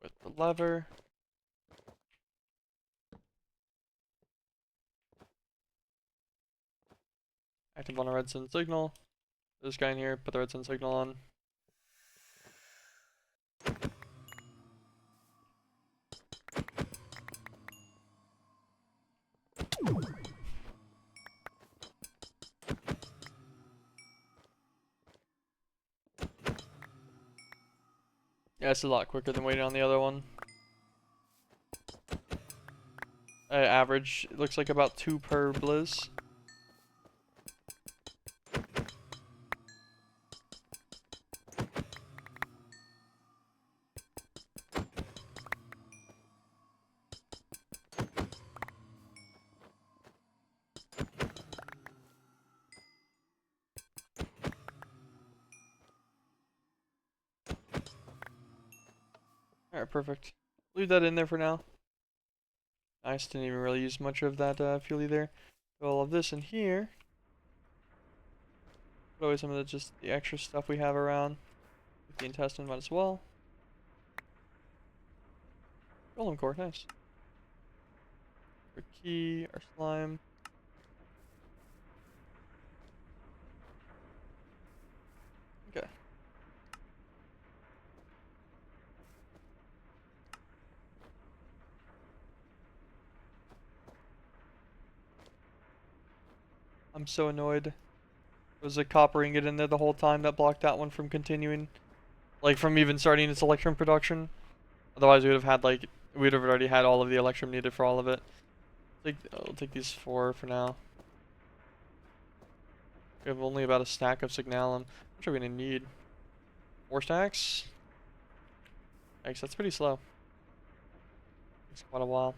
With the lever. Active on a redstone signal. This guy in here, put the redstone signal on. Yeah, it's a lot quicker than waiting on the other one. Average, it looks like about 2 per blizz. Alright, perfect. Leave that in there for now. Nice, didn't even really use much of that fuel either. Put all of this in here. Put away some of just the extra stuff we have around. The intestine might as well. Golem core, nice. Our key, our slime. Okay. I'm so annoyed. There was a copper ingot in there the whole time that blocked that one from continuing. Like, from even starting its electrum production. Otherwise, we would have had, like, we'd have already had all of the electrum needed for all of it. I'll take these 4 for now. We have only about a stack of signalum. How much are we gonna need? 4 stacks? Yikes, that's pretty slow. Takes quite a while.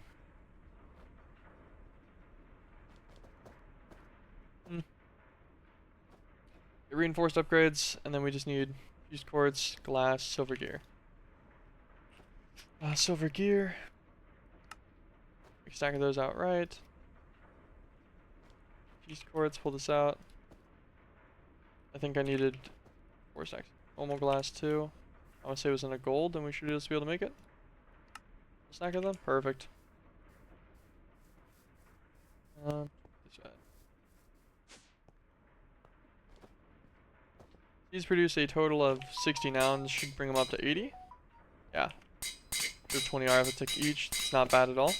Reinforced upgrades, and then we just need fused quartz, glass, silver gear. Silver gear. We stack those outright. Fused quartz, pull this out. I think I needed 4 stacks. Omo glass too. I want to say it was in a gold, and we should just be able to make it. A stack of them? Perfect. These produce a total of 60 nouns, should bring them up to 80. Yeah. They're 20 arithmetic each, it's not bad at all.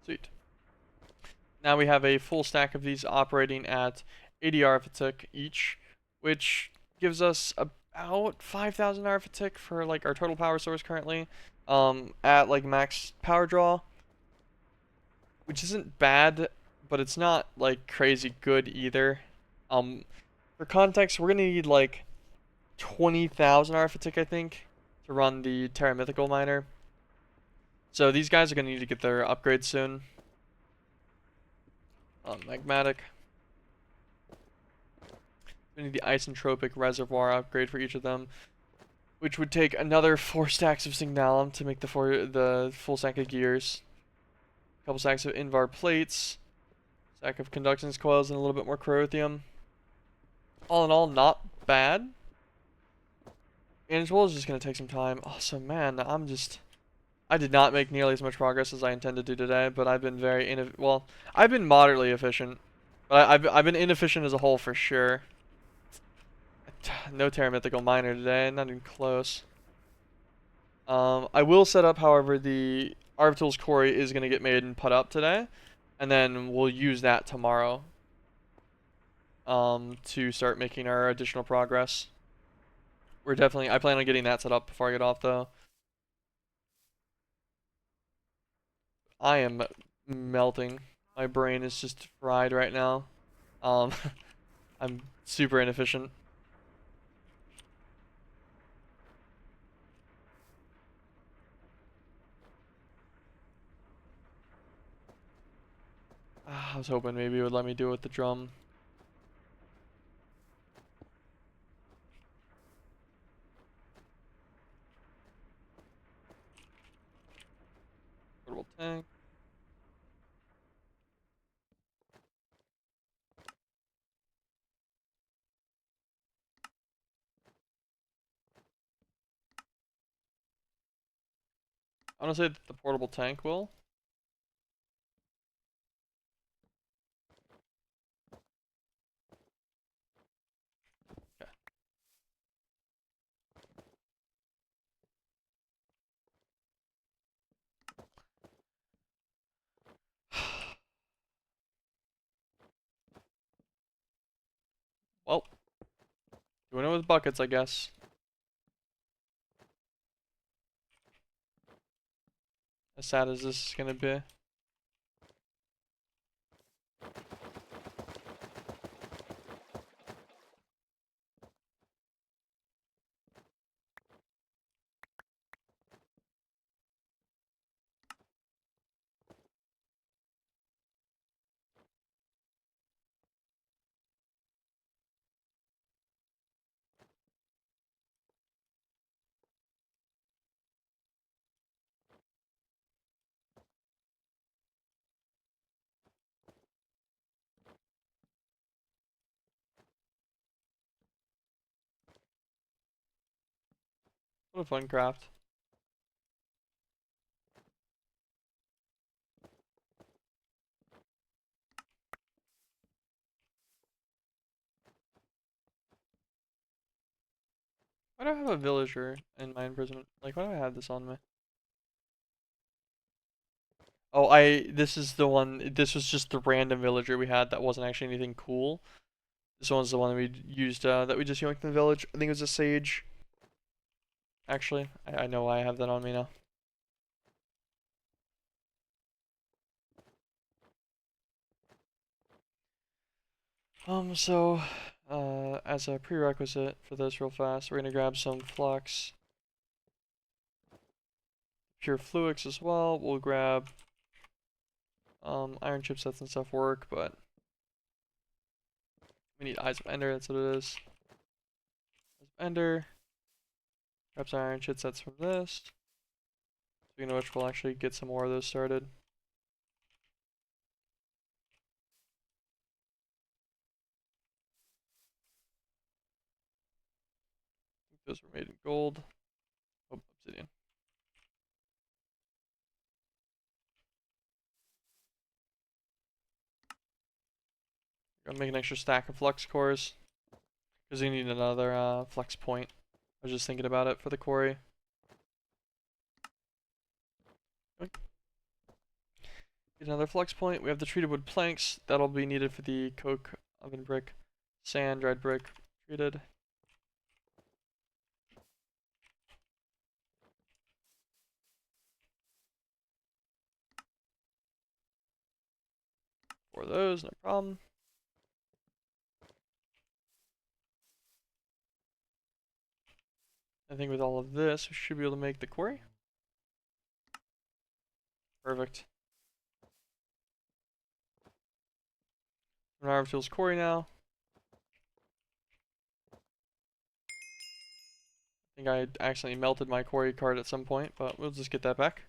Sweet. Now we have a full stack of these operating at 80 arithmetic each, which gives us about 5,000 arithmetic for like our total power source currently, at like max power draw, which isn't bad, but it's not like crazy good either. For context, we're gonna need like 20,000 arithmetic, I think, to run the Terra Mythical miner. So these guys are gonna need to get their upgrades soon. Magmatic. We need the isentropic reservoir upgrade for each of them, which would take another 4 stacks of signalum to make the full stack of gears. A couple stacks of invar plates, stack of conductance coils, and a little bit more corrothium. All in all, not bad. And as well as just gonna take some time. Oh, so man, I did not make nearly as much progress as I intended to today, but I've been I've been moderately efficient, but I've been inefficient as a whole for sure. No Terra Mythical miner today, not even close. I will set up, however, the Arbitools quarry is gonna get made and put up today, and then we'll use that tomorrow. To start making our additional progress. I plan on getting that set up before I get off though. I am melting. My brain is just fried right now. I'm super inefficient. I was hoping maybe it would let me do it with the drum. Portable tank. I want to say that the portable tank will. Okay. Well, doing it with buckets, I guess. As sad as this is gonna be. What a fun craft. Why do I have a villager in my imprisonment? Like, why do I have this on me? Oh, this is the one, this was just the random villager we had that wasn't actually anything cool. This one's the one that we used, that we just yoinked in the village. I think it was a sage. Actually, I know why I have that on me now. So, as a prerequisite for this real fast, we're gonna grab some flux. Pure fluix as well. We'll grab, iron chipsets and stuff work, but we need Eyes of Ender, that's what it is. Eyes of Ender. Grab some iron chipsets from this. Speaking of which, we'll actually get some more of those started. Those were made in gold. Oh, obsidian. Gonna make an extra stack of flux cores. Because we need another flex point. I was just thinking about it for the quarry. Get another flux point. We have the treated wood planks. That'll be needed for the coke oven brick. Sand, dried brick, treated. For those, no problem. I think with all of this, we should be able to make the quarry. Perfect. Narvatul's quarry now. I think I accidentally melted my quarry card at some point, but we'll just get that back.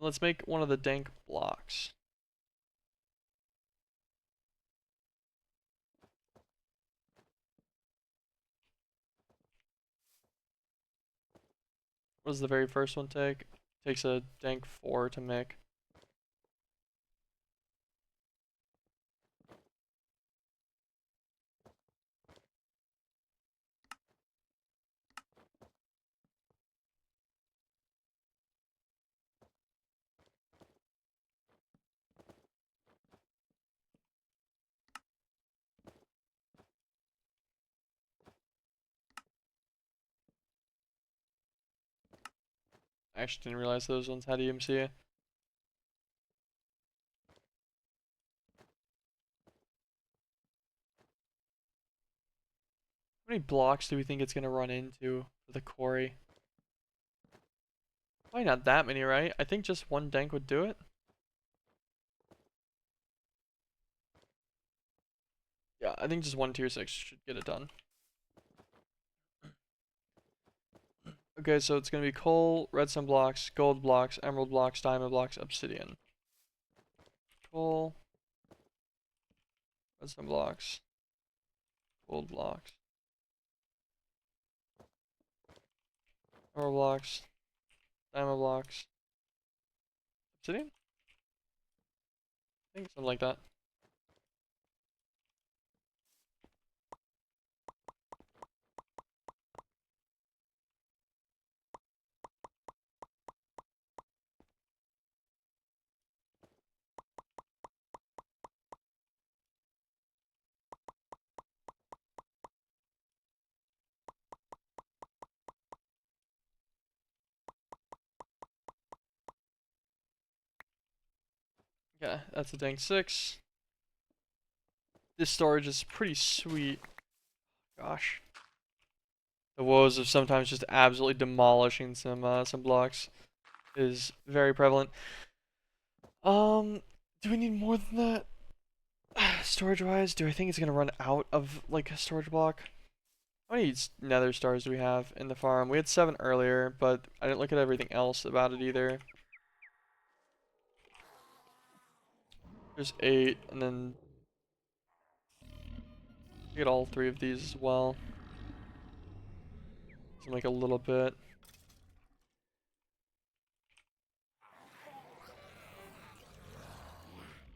Let's make one of the dank blocks. What does the very first one take? Takes a dank 4 to make. I actually didn't realize those ones had EMC. How many blocks do we think it's gonna run into for the quarry? Probably not that many, right? I think just one dank would do it. Yeah, I think just one tier 6 should get it done. Okay, so it's gonna be coal, redstone blocks, gold blocks, emerald blocks, diamond blocks, obsidian. Coal, redstone blocks, gold blocks, emerald blocks, diamond blocks, obsidian? I think something like that. Yeah, that's a dank 6. This storage is pretty sweet. Gosh. The woes of sometimes just absolutely demolishing some blocks is very prevalent. Do we need more than that? Storage wise, do I think it's gonna run out of like a storage block? How many nether stars do we have in the farm? We had 7 earlier, but I didn't look at everything else about it either. There's 8, and then Get all three of these as well. So like a little bit.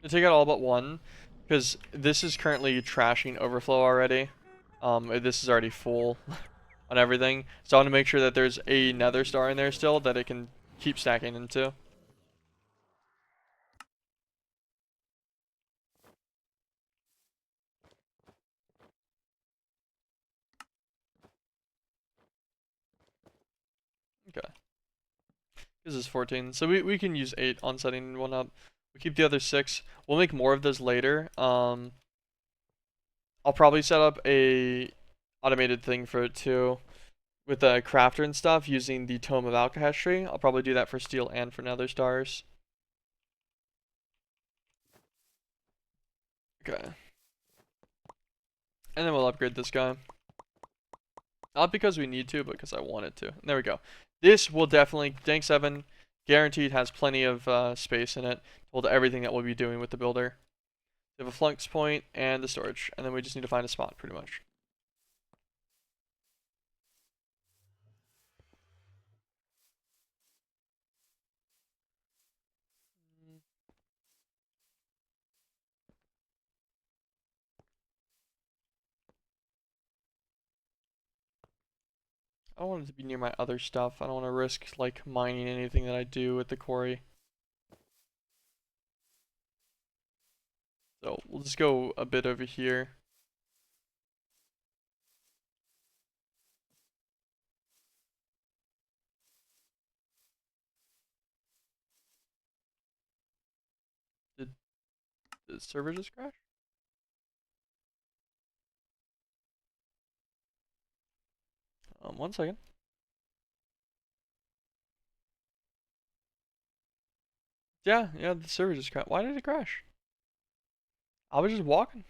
I take out all but one, because this is currently trashing overflow already. This is already full on everything. So I want to make sure that there's a nether star in there still that it can keep stacking into. Okay. This is 14. So we can use 8 on setting one up. We keep the other 6. We'll make more of those later. I'll probably set up a automated thing for it too. With the crafter and stuff using the Tome of Alchemy. I'll probably do that for steel and for nether stars. Okay. And then we'll upgrade this guy. Not because we need to, but because I wanted to. And there we go. This will definitely, Dank 7, guaranteed has plenty of space in it. Hold everything that we'll be doing with the builder. We have a flux point and the storage. And then we just need to find a spot, pretty much. I don't want it to be near my other stuff. I don't want to risk, like, mining anything that I do with the quarry. So we'll just go a bit over here. Did the server just crash? 1 second. Yeah, the server just crashed. Why did it crash? I was just walking.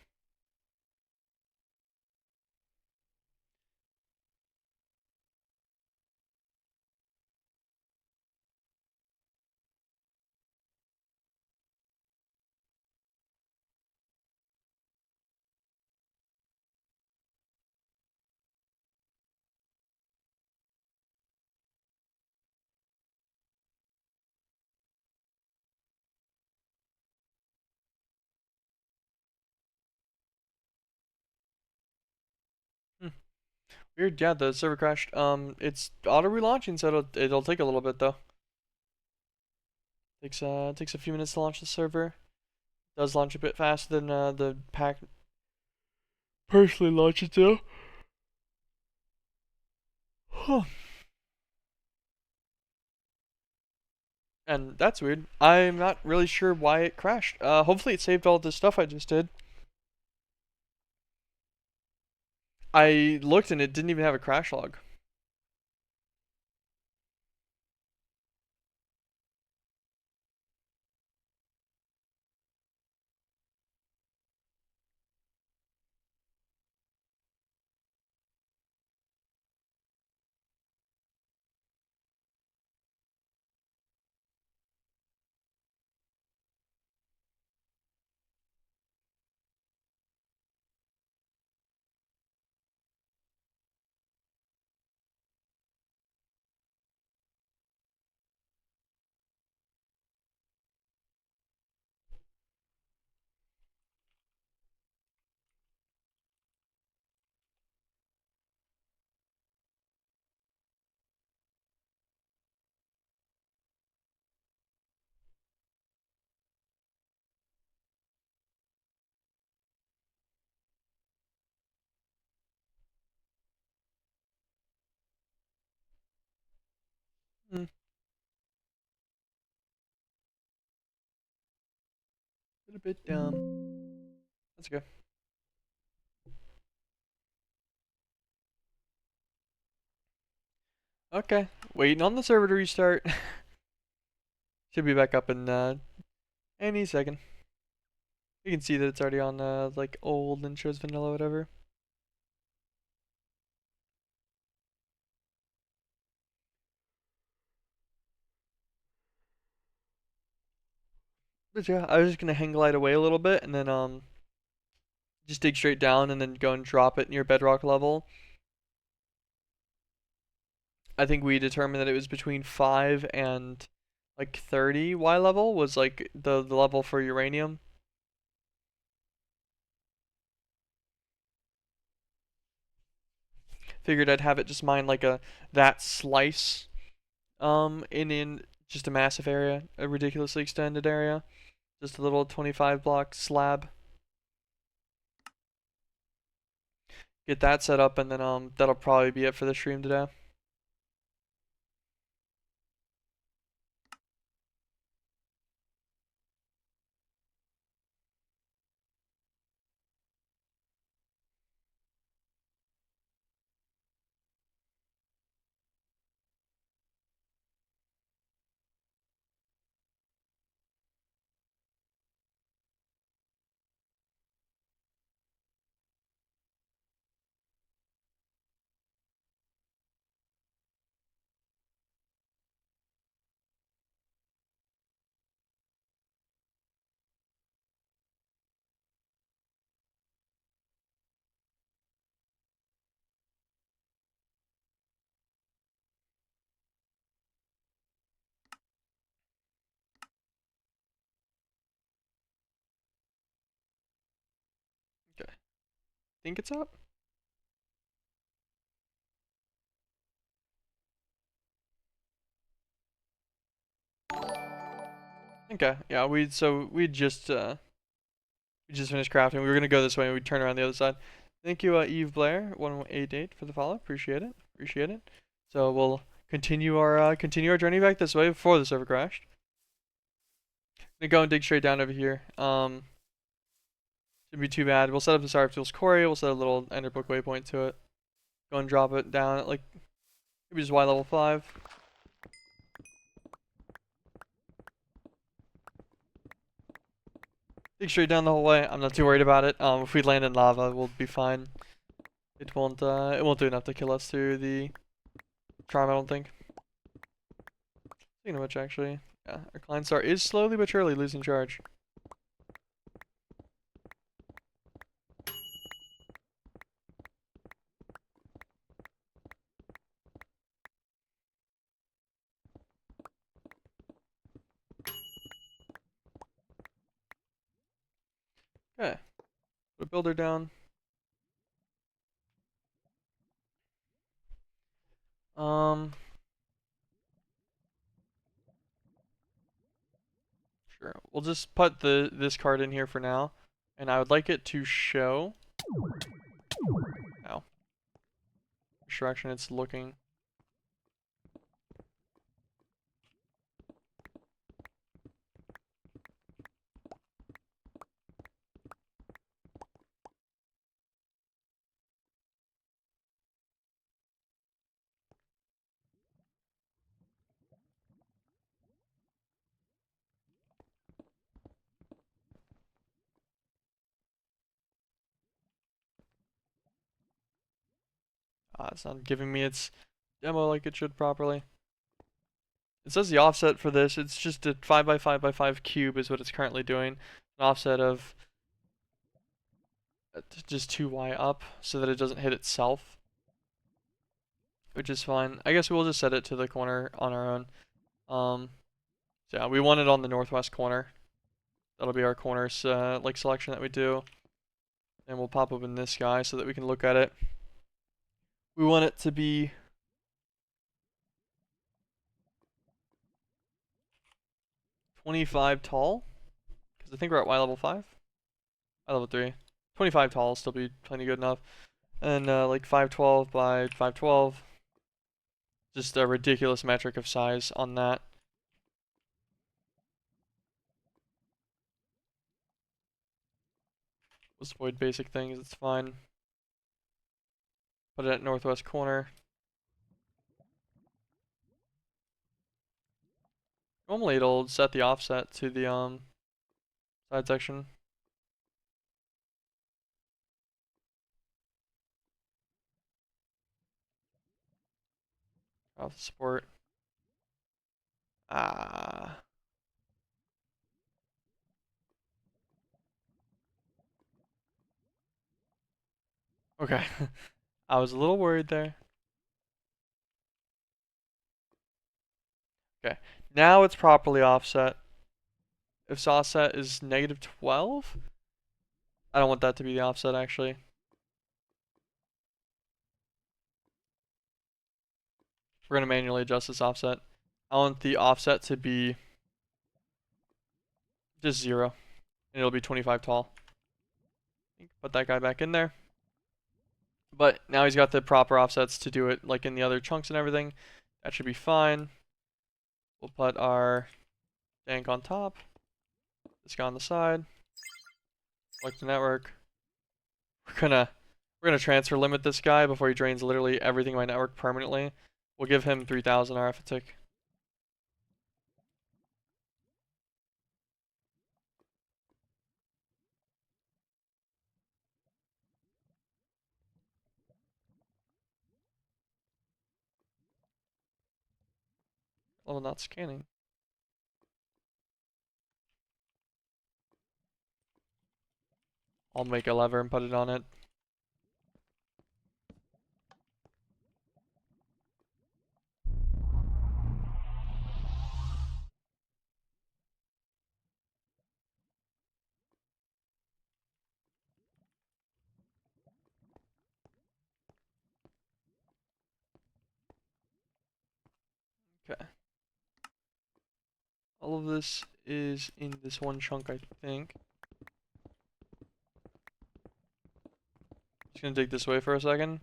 Hmm. Weird. Yeah, the server crashed. It's auto relaunching, so it'll take a little bit though. Takes a few minutes to launch the server. Does launch a bit faster than the pack personally launches too. Huh. And that's weird. I'm not really sure why it crashed. Hopefully it saved all the stuff I just did. I looked and it didn't even have a crash log. Hmm. A little bit dumb. That's okay. Okay. Waiting on the server to restart. Should be back up in any second. You can see that it's already on like old and shows vanilla whatever. But yeah, I was just gonna hang glide away a little bit and then just dig straight down and then go and drop it near bedrock level. I think we determined that it was between 5 and like 30 Y level was like the level for uranium. Figured I'd have it just mine like that slice in just a massive area, a ridiculously extended area. Just a little 25 block slab. Get that set up and then that'll probably be it for the stream today. Okay. Think it's up? Okay. Yeah, we just finished crafting. We were gonna go this way and we'd turn around the other side. Thank you, Eve Blair 188 for the follow. Appreciate it. Appreciate it. So we'll continue our journey back this way before the server crashed. Gonna go and dig straight down over here. Shouldn't be too bad. We'll set up the Star Tools quarry. We'll set a little Enderbook waypoint to it. Go and drop it down at like maybe just Y level 5. Dig straight down the whole way. I'm not too worried about it. If we land in lava, we'll be fine. It won't do enough to kill us through the charm, I don't think. Speaking of which, actually, yeah, our client star is slowly but surely losing charge. Okay, put a builder down. Sure. We'll just put this card in here for now, and I would like it to show. Ow. Which direction it's looking. It's not giving me its demo like it should properly. It says the offset for this, it's just a 5 by 5 by 5 cube is what it's currently doing. An offset of just 2y up so that it doesn't hit itself, which is fine. I guess we'll just set it to the corner on our own. So yeah, we want it on the northwest corner. That'll be our corners like selection that we do. And we'll pop open this guy so that we can look at it. We want it to be 25 tall, because I think we're at Y level 5. Y level 3. 25 tall will still be plenty good enough. And like 512 by 512. Just a ridiculous metric of size on that. Let's avoid basic things, it's fine. Put it at northwest corner. Normally it'll set the offset to the side section. Off the support. Ah. Okay. I was a little worried there. Okay. Now it's properly offset. If offset is -12, I don't want that to be the offset actually. We're gonna manually adjust this offset. I want the offset to be just 0, and it'll be 25 tall. Put that guy back in there. But now he's got the proper offsets to do it like in the other chunks and everything. That should be fine. We'll put our tank on top. This guy on the side. Select the network. We're gonna transfer limit this guy before he drains literally everything in my network permanently. We'll give him 3,000 RF a tick. Oh, not scanning. I'll make a lever and put it on it. Okay. All of this is in this one chunk, I think. Just gonna dig this way for a second,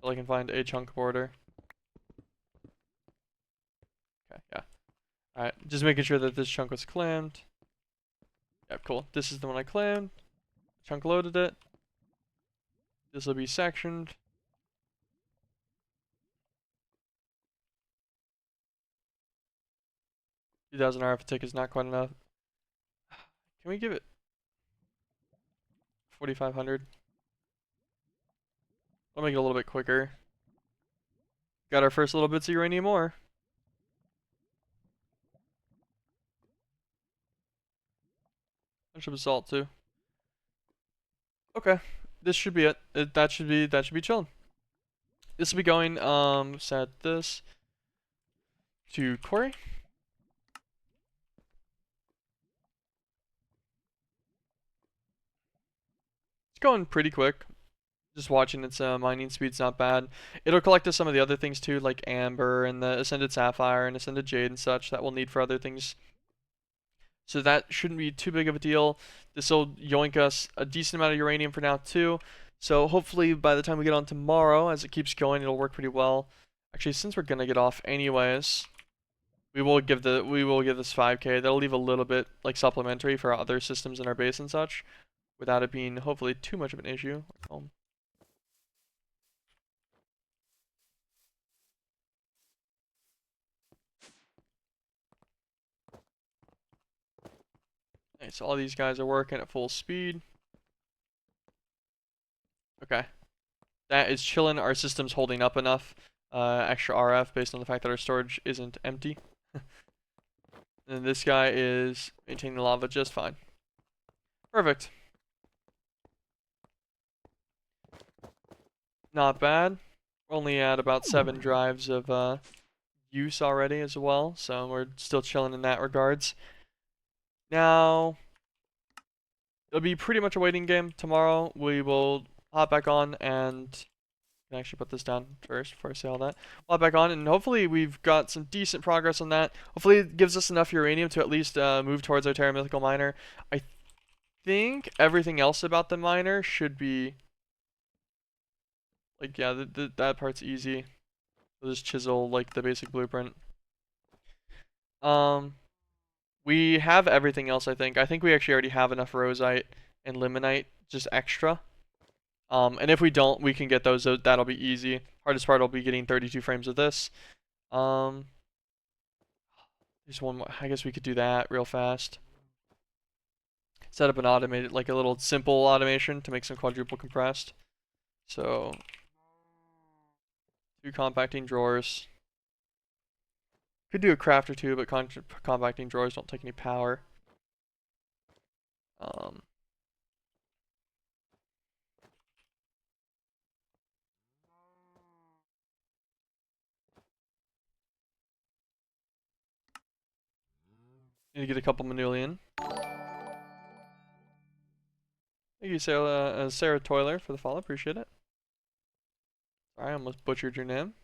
so I can find a chunk border. Okay, yeah. Alright, just making sure that this chunk was clamped. Yeah, cool. This is the one I clamped. Chunk loaded it. This will be sectioned. 2,000 RF a tick is not quite enough. Can we give it 4,500? I'll make it a little bit quicker. Got our first little bits of uranium ore. Bunch of basalt too. Okay, this should be it. That should be chilling. This will be going. Set this to quarry. It's going pretty quick. Just watching its mining speed's not bad. It'll collect us some of the other things too, like amber and the ascended sapphire and ascended jade and such that we'll need for other things. So that shouldn't be too big of a deal. This will yoink us a decent amount of uranium for now too. So hopefully by the time we get on tomorrow, as it keeps going, it'll work pretty well. Actually, since we're gonna get off anyways, we will give this 5K. That'll leave a little bit like supplementary for our other systems in our base and such, without it being hopefully too much of an issue. Nice, all these guys are working at full speed. Okay. That is chilling. Our system's holding up enough extra RF based on the fact that our storage isn't empty. And this guy is maintaining the lava just fine. Perfect. Not bad. We're only at about 7 drives of use already as well, so we're still chilling in that regards. Now, it'll be pretty much a waiting game. Tomorrow we will hop back on and can actually put this down first before I say all that. We'll hop back on and hopefully we've got some decent progress on that. Hopefully it gives us enough uranium to at least move towards our Terra Mythical miner. I think everything else about the miner should be like, yeah, that part's easy. We'll just chisel like the basic blueprint. We have everything else, I think. I think we actually already have enough rosite and limonite, just extra. And if we don't, we can get those. That'll be easy. Hardest part will be getting 32 frames of this. There's one more. I guess we could do that real fast. Set up an automated, like a little simple automation to make some quadruple compressed. So, 2 compacting drawers. Could do a craft or 2, but compacting drawers don't take any power. Need to get a couple manulian. Thank you, Sarah Toiler, for the follow. Appreciate it. Sorry, I almost butchered your name.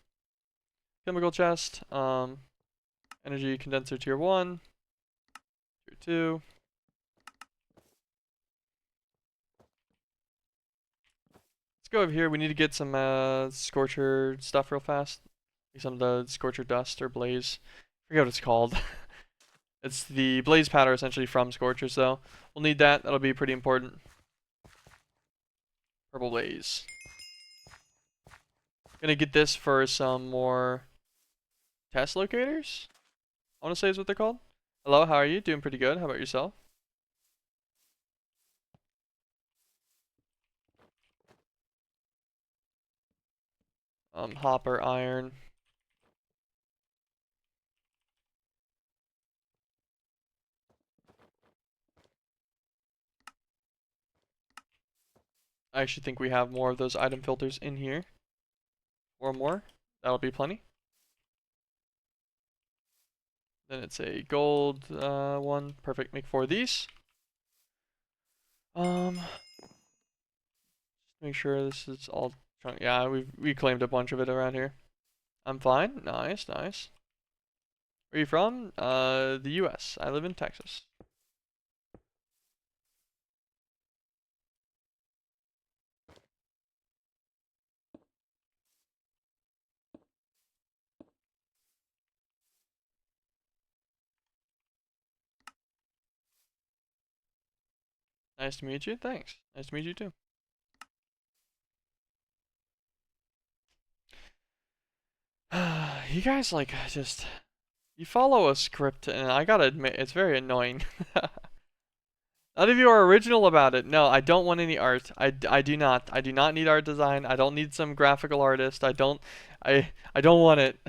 Chemical chest. Energy condenser tier 1. Tier 2. Let's go over here. We need to get some Scorcher stuff real fast. Like some of the Scorcher dust or blaze. I forget what it's called. It's the blaze powder essentially from Scorcher, so we'll need that. That'll be pretty important. Purple blaze. Gonna get this for some more test locators. I want to say is what they're called. Hello, how are you? Doing pretty good. How about yourself? Hopper iron. I actually think we have more of those item filters in here. Or more. That'll be plenty. Then it's a gold one. Perfect. Make 4 of these. Just make sure this is all chunk. Yeah, we reclaimed a bunch of it around here. I'm fine. Nice, nice. Where are you from? The US. I live in Texas. Nice to meet you. Thanks. Nice to meet you too. You guys like just you follow a script and I gotta admit it's very annoying. None of you are original about it. No, I don't want any art. I do not. I do not need art design. I don't need some graphical artist. I don't want it.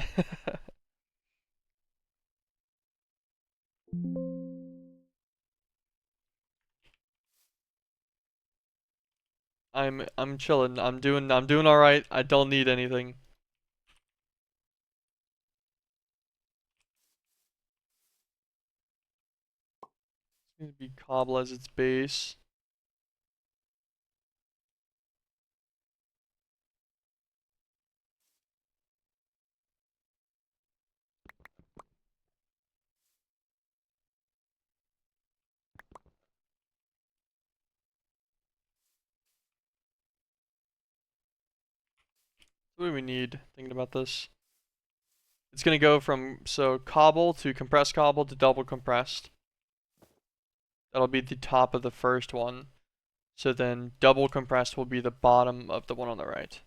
I'm chilling. I'm doing all right. I don't need anything. It's gonna be cobble as its base. What do we need? Thinking about this. It's gonna go from cobble to compressed cobble to double compressed. That'll be the top of the first one. So then double compressed will be the bottom of the one on the right.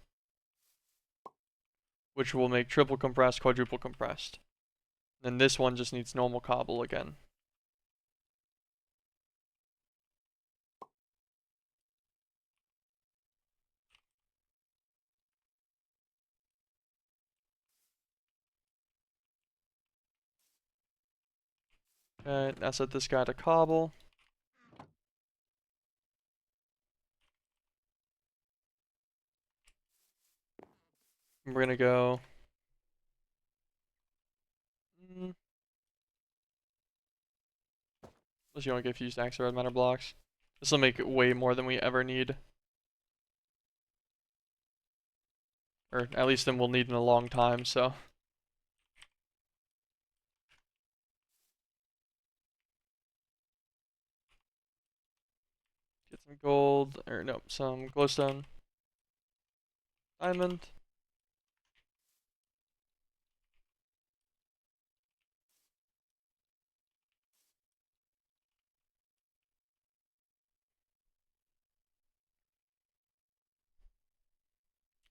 Which will make triple compressed, quadruple compressed. Then this one just needs normal cobble again. Okay, now set this guy to cobble. And we're gonna go. Unless you want to get a few stacks of red matter blocks. This will make it way more than we ever need. Or at least than we'll need in a long time, so. Get some gold, or nope, some glowstone. Diamond.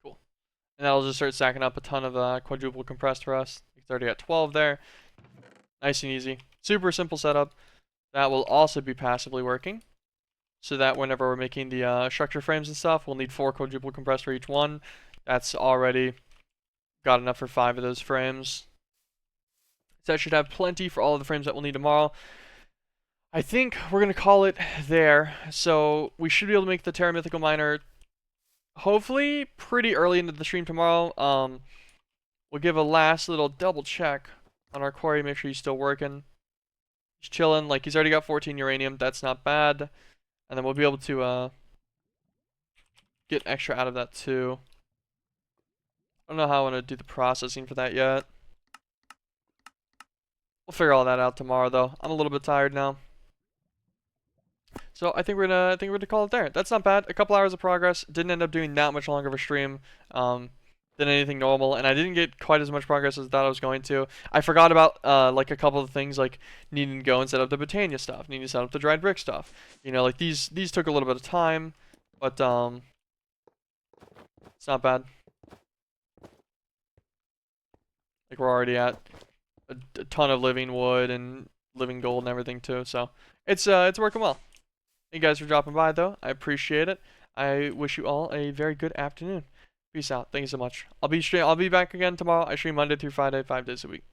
Cool. And that'll just start stacking up a ton of quadruple compressed for us. It's already at 12 there. Nice and easy. Super simple setup. That will also be passively working. So that whenever we're making the structure frames and stuff, we'll need 4 quadruple compressed for each one. That's already got enough for 5 of those frames. So that should have plenty for all of the frames that we'll need tomorrow. I think we're going to call it there. So we should be able to make the Terra Mythical Miner hopefully pretty early into the stream tomorrow. We'll give a last little double check on our quarry, make sure he's still working. Just chilling. Like, he's already got 14 uranium. That's not bad. And then we'll be able to get extra out of that too. I don't know how I want to do the processing for that yet. We'll figure all that out tomorrow though. I'm a little bit tired now. So I think we're gonna call it there. That's not bad. A couple hours of progress. Didn't end up doing that much longer of a stream than anything normal, and I didn't get quite as much progress as I thought I was going to. I forgot about like a couple of things, like needing to go and set up the Botania stuff, needing to set up the dried brick stuff. You know, like these took a little bit of time, but it's not bad. Like we're already at a ton of living wood and living gold and everything too, so it's working well. Thank you guys for dropping by though. I appreciate it. I wish you all a very good afternoon. Peace out. Thank you so much. I'll be back again tomorrow. I stream Monday through Friday, 5 days a week.